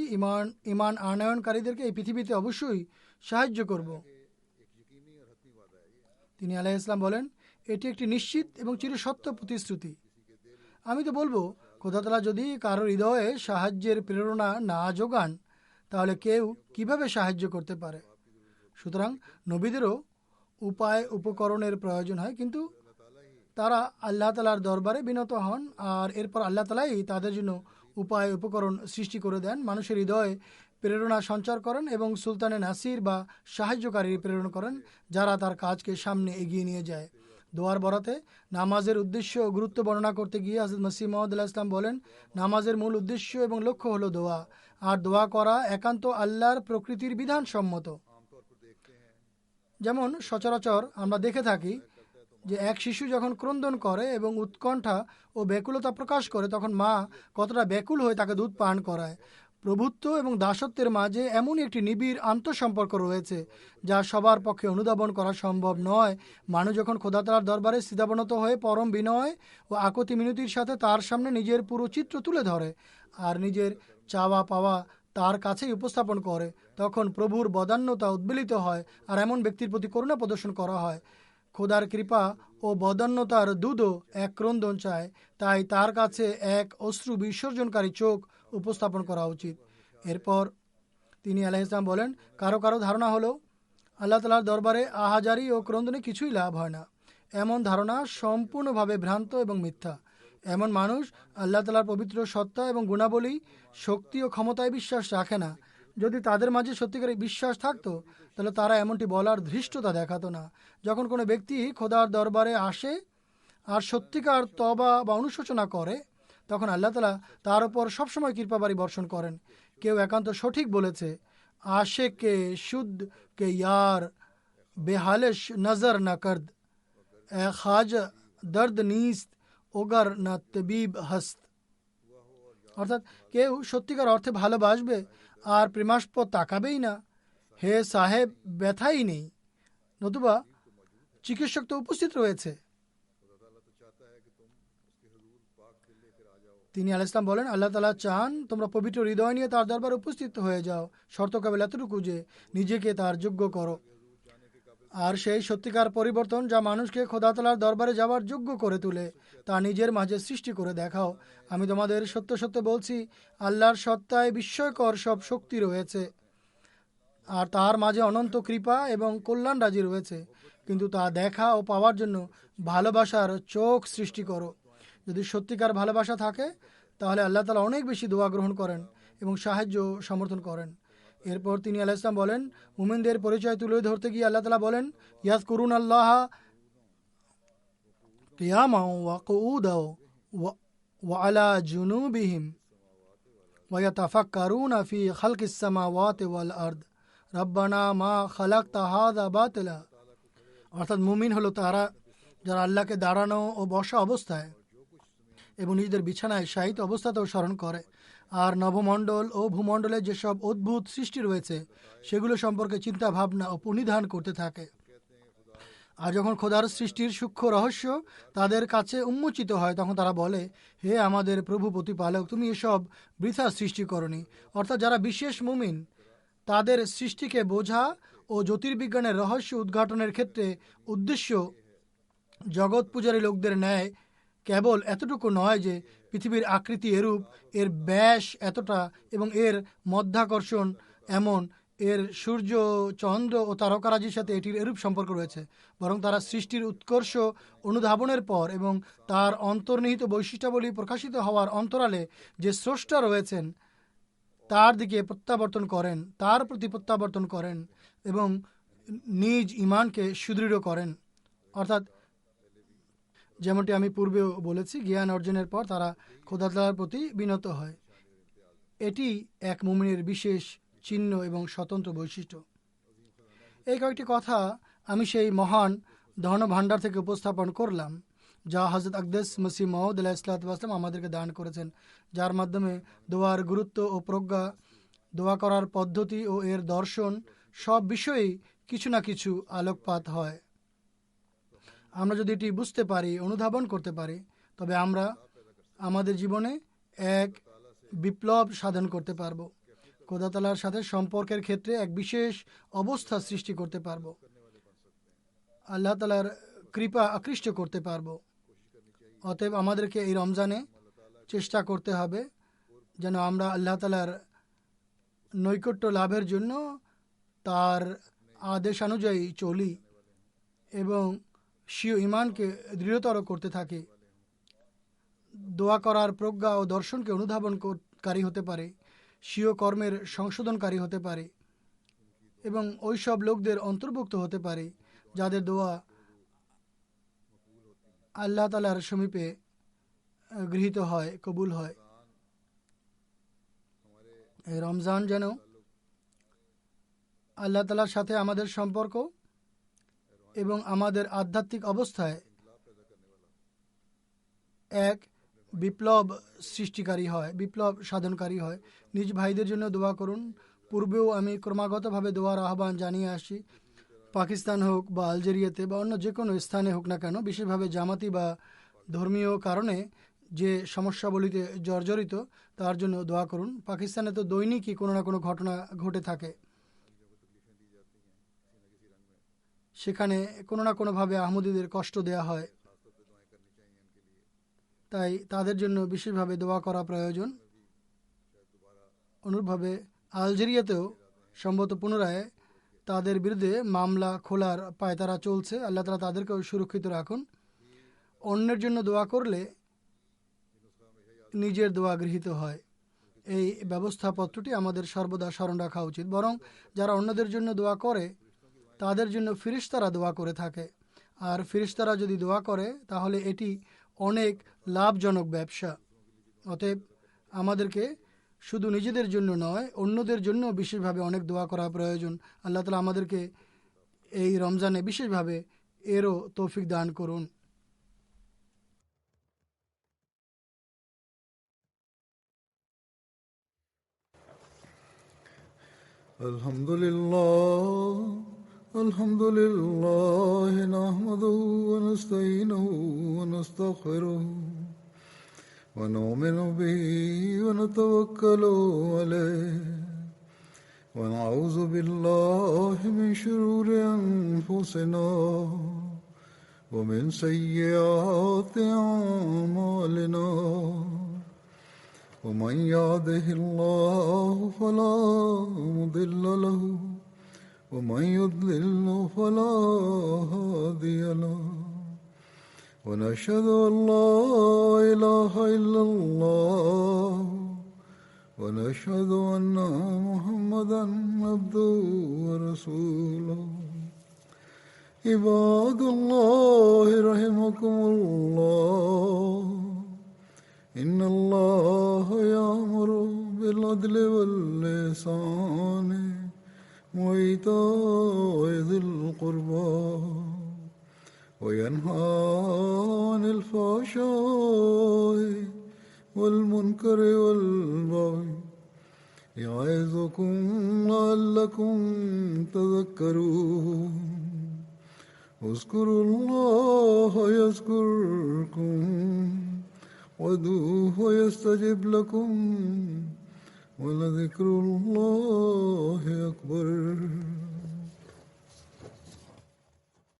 ঈমান আনয়নকারীদেরকে এই পৃথিবীতে অবশ্যই সাহায্য করব। তিনি আলাইহিস সালাম বলেন, এটি একটি নিশ্চিত এবং চিরসত্য প্রতিশ্রুতি। আমি তো বলবো, খোদা তাআলা যদি কারোর হৃদয়ে সাহায্যের প্রেরণা না যোগান তাহলে কেউ কিভাবে সাহায্য করতে পারে? সুতরাং নবীদেরও উপায় উপকরণের প্রয়োজন হয়, কিন্তু তারা আল্লাহ তাআলার দরবারে বিনত হন আর এরপর আল্লাহ তাআলাই তাদের জন্য উপায় উপকরণ সৃষ্টি করে দেন, মানুষের হৃদয়ে প্রেরণা সঞ্চার করেন এবং সুলতানে নাসির বা সাহায্যকারী প্রেরণ করেন যারা তার কাজকে সামনে এগিয়ে নিয়ে যায়। দোয়ার বরাতে নামাজের উদ্দেশ্য ও গুরুত্ব বর্ণনা করতে গিয়ে হযরত মসিহ মাউদ আলাইহিস সালাম বলেন, নামাজের মূল উদ্দেশ্য এবং লক্ষ্য হলো দোয়া, আর দোয়া করা একান্ত আল্লাহর প্রকৃতির বিধান সম্মত। যেমন সচরাচর আমরা দেখে থাকি যে এক শিশু যখন ক্রন্দন করে এবং উৎকণ্ঠা ও ব্যাকুলতা প্রকাশ করে তখন মা কতটা ব্যাকুল হয়ে তাকে দুধ পান করায়। প্রভুত্ব এবং দাসত্বের মাঝে এমনই একটি নিবিড় আন্তঃসম্পর্ক রয়েছে যা সবার পক্ষে অনুধাবন করা সম্ভব নয়। মানুষ যখন খোদা তাআলার দরবারে সিধাবনত হয়ে পরম বিনয় ও আকুতি মিনতির সাথে তার সামনে নিজের পুরো চিত্র তুলে ধরে আর নিজের চাওয়া পাওয়া তার কাছেই উপস্থাপন করে, তখন প্রভুর বদান্যতা উদ্বেলিত হয় আর এমন ব্যক্তির প্রতি করুণা প্রদর্শন করা হয়। খোদার কৃপা ও বদান্যতার দুধও এক ক্রন্দন চায়, তাই তার কাছে এক অশ্রু বিসর্জনকারী চোখ উপস্থাপন করা উচিত। এরপর তিনি আলাইহিস সালাম বলেন, কারো কারো ধারণা হলো আল্লাহ তাআলার দরবারে আহাজারি ও ক্রন্দনে কিছুই লাভ হয় না। এমন ধারণা সম্পূর্ণভাবে ভ্রান্ত এবং মিথ্যা। এমন মানুষ আল্লাহ তাআলার পবিত্র সত্তা এবং গুণাবলী, শক্তি ও ক্ষমতায় বিশ্বাস রাখে না। যদি তাদের মাঝে সত্যিকারের বিশ্বাস থাকতো তাহলে তারা এমনটি বলার ধৃষ্টতা দেখাতো না। যখন কোনো ব্যক্তি খোদার দরবারে আসে আর সত্যিকার তওবা বা অনুশোচনা করে তখন আল্লাহ তাআলা তার উপর সবসময় কৃপাবারি বর্ষণ করেন। কেউ একান্ত সঠিক বলেছে, আশে কে শুদ্ধ কে ইয়ার বেহালেশ নজর না করদ, এ খাজা দর্দ নিস্ত ওগর না তবিব হস্ত, অর্থাৎ কেউ সত্যিকার অর্থে ভালোবাসবে আর প্রেমাস্পদ তাকাবেই না, হে সাহেব ব্যথাই নেই, নতুবা চিকিৎসক তো উপস্থিত রয়েছে। তিনি আলাইহিস সালাম বলেন, আল্লাহ তাআলা চান তোমরা পবিত্র হৃদয় নিয়ে তার দরবারে উপস্থিত হয়ে যাও, শর্ত কেবল এতটুকু যে নিজেকে তার যোগ্য করো। আর সেই সত্যিকার পরিবর্তন যা মানুষকে খোদা তাআলার দরবারে যাওয়ার যোগ্য করে তোলে তা নিজের মাঝে সৃষ্টি করে দেখাও। আমি তোমাদের সত্য সত্য বলছি, আল্লাহর সত্তায় বিস্ময়কর সব শক্তি রয়েছে আর তার মাঝে অনন্ত কৃপা এবং কল্যাণ রাজি রয়েছে, কিন্তু তা দেখা ও পাওয়ার জন্য ভালোবাসার চোখ সৃষ্টি করো। যদি সত্যিকার ভালোবাসা থাকে তাহলে আল্লাহ তাআলা অনেক বেশি দোয়া গ্রহণ করেন এবং সাহায্য সমর্থন করেন। এরপর তিনি আলাইহিস সালাম বলেন, মুমিনদের পরিচয় তুলে ধরতে গিয়ে আল্লাহ তাআলা বলেন, ইয়াযকুরুন আল্লাহ কিয়ামান ওয়া কুউদাও ওয়া আলা জুনুবিহিম ওয়া ইয়াতাফাক্কারুনা ফি খালকিস সামাওয়াতি ওয়াল আরদ রব্বানা মা খালাকতা হাযা বাতিলা, অর্থাৎ মুমিন হলো তারা যারা আল্লাহকে দাঁড়ানো ও বসা অবস্থায় এবং নিজেদের বিছানায় শায়িত অবস্থাতেও স্মরণ করে। আর নভমণ্ডল ও ভূমণ্ডলে যেসব অদ্ভুত সৃষ্টি রয়েছে সেগুলো সম্পর্কে চিন্তা ভাবনা ও পরিধান করতে থাকে। আর যখন খোদার সৃষ্টির সূক্ষ্ম রহস্য তাদের কাছে উন্মোচিত হয় তখন তারা বলে, হে আমাদের প্রভু প্রতিপালক, তুমি এসব বৃথা সৃষ্টি করনি। অর্থাৎ যারা বিশেষ মুমিন তাদের সৃষ্টিকে বোঝা ও জ্যোতির্বিজ্ঞানের রহস্য উদ্ঘাটনের ক্ষেত্রে উদ্দেশ্য জগৎ পূজারী লোকদের ন্যায় কেবল এতটুকু নয় যে পৃথিবীর আকৃতি এরূপ, এর ব্যাস এতটা এবং এর মধ্যাকর্ষণ এমন, এর সূর্য চন্দ্র ও তারকারাজির সাথে এটির এরূপ সম্পর্ক রয়েছে, বরং তারা সৃষ্টির উৎকর্ষ অনুধাবনের পর এবং তার অন্তর্নিহিত বৈশিষ্ট্যাবলী প্রকাশিত হওয়ার অন্তরালে যে স্রষ্টা রয়েছেন তার দিকে প্রত্যাবর্তন করেন, তার প্রতি প্রত্যাবর্তন করেন এবং নিজ ইমানকে সুদৃঢ় করেন। অর্থাৎ যেমনটি আমি পূর্বেও বলেছি, জ্ঞান অর্জনের পর তারা খোদা তাআলার প্রতি বিনত হয়। এটি এক মুমিনের বিশেষ চিহ্ন এবং স্বতন্ত্র বৈশিষ্ট্য। এই কয়েকটি কথা আমি সেই মহান ধন ভাণ্ডার থেকে উপস্থাপন করলাম যা হযরত আকদাস মসিহ মাউদ আলাইহিসসালাম আমাদেরকে দান করেছেন, যার মাধ্যমে দোয়ার গুরুত্ব ও প্রজ্ঞা, দোয়া করার পদ্ধতি ও এর দর্শন সব বিষয়েই কিছু না কিছু আলোকপাত হয়। আমরা যদি এটি বুঝতে পারি, অনুধাবন করতে পারি, তবে আমরা আমাদের জীবনে এক বিপ্লব সাধন করতে পারব। খোদা তাআলার সাথে সম্পর্কের ক্ষেত্রে এক বিশেষ অবস্থা সৃষ্টি করতে পারব, আল্লাহ তাআলার কৃপা আকৃষ্ট করতে পারব। অতএব আমাদেরকে এই রমজানে চেষ্টা করতে হবে যেন আমরা আল্লাহ তাআলার নৈকট্য লাভের জন্য তার আদেশানুযায়ী চলি এবং স্বীয় ঈমানকে দৃঢ়তর করতে থাকি, দোয়া করার প্রজ্ঞা ও দর্শনকে অনুধাবনকারী হতে পারে, স্বীয় কর্মের সংশোধনকারী হতে পারে এবং ওই সব লোকদের অন্তর্ভুক্ত হতে পারে যাদের দোয়া আল্লাহ তাআলার সমীপে গৃহীত হয়, কবুল হয়। এই রমজান যেন আল্লাহ তাআলার সাথে আমাদের সম্পর্ক এবং আমাদের আধ্যাত্মিক অবস্থায় এক বিপ্লব সৃষ্টিকারী হয়, বিপ্লব সাধনকারী হয়। নিজ ভাইদের জন্য দোয়া করুন। পূর্বেও আমি ক্রমাগতভাবে দোয়ার আহ্বান জানিয়ে আসি, পাকিস্তান হোক বা আলজেরিয়াতে বা অন্য যে কোনো স্থানে হোক না কেন, বিশেষভাবে জামাতি বা ধর্মীয় কারণে যে সমস্যাবলীতে জর্জরিত তার জন্য দোয়া করুন। পাকিস্তানে তো দৈনিকই কোনো না কোনো ঘটনা ঘটে থাকে, সেখানে কোনো না কোনোভাবে আহমদীদের কষ্ট দেয়া হয়, তাই তাদের জন্য বিশেষভাবে দোয়া করা প্রয়োজন। অনুরূপভাবে আলজেরিয়াতেও সম্ভবত পুনরায় তাদের বিরুদ্ধে মামলা খোলার পায়তারা চলছে। আল্লাহ তাআলা তাদেরকেও সুরক্ষিত রাখুন। অন্যের জন্য দোয়া করলে নিজের দোয়া গৃহীত হয়, এই ব্যবস্থাপত্রটি আমাদের সর্বদা স্মরণ রাখা উচিত। বরং যারা অন্যদের জন্য দোয়া করে তাদের জন্য ফিরিশতারা দোয়া করে থাকে, আর ফিরিশতারা যদি দোয়া করে তাহলে এটি অনেক লাভজনক ব্যবসা। অতএব আমাদেরকে শুধু নিজেদের জন্য নয়, অন্যদের জন্য বিশেষভাবে অনেক দোয়া করা প্রয়োজন। আল্লাহ তাআলা আমাদেরকে এই রমজানে বিশেষভাবে এরও তৌফিক দান করুন। الحمد لله نحمده ونستعينه ونستغفره ونؤمن به ونتوكل عليه ونعوذ بالله من شرور أنفسنا ومن سيئات أعمالنا ومن يهده الله فلا مضل له ومن يضلل فلا هادي له ونشهد أن لا إله إلا الله ونشهد أن محمدا عبده ورسوله عباد الله رحمكم الله إن الله يأمر بالعدل والإحسان وإيتاء ذي القربى وينهى عن الفحشاء والمنكر والبغي يعظكم لعلكم تذكرون اذكروا الله يذكركم وادعوه يستجب لكم ولذكر الله أكبر.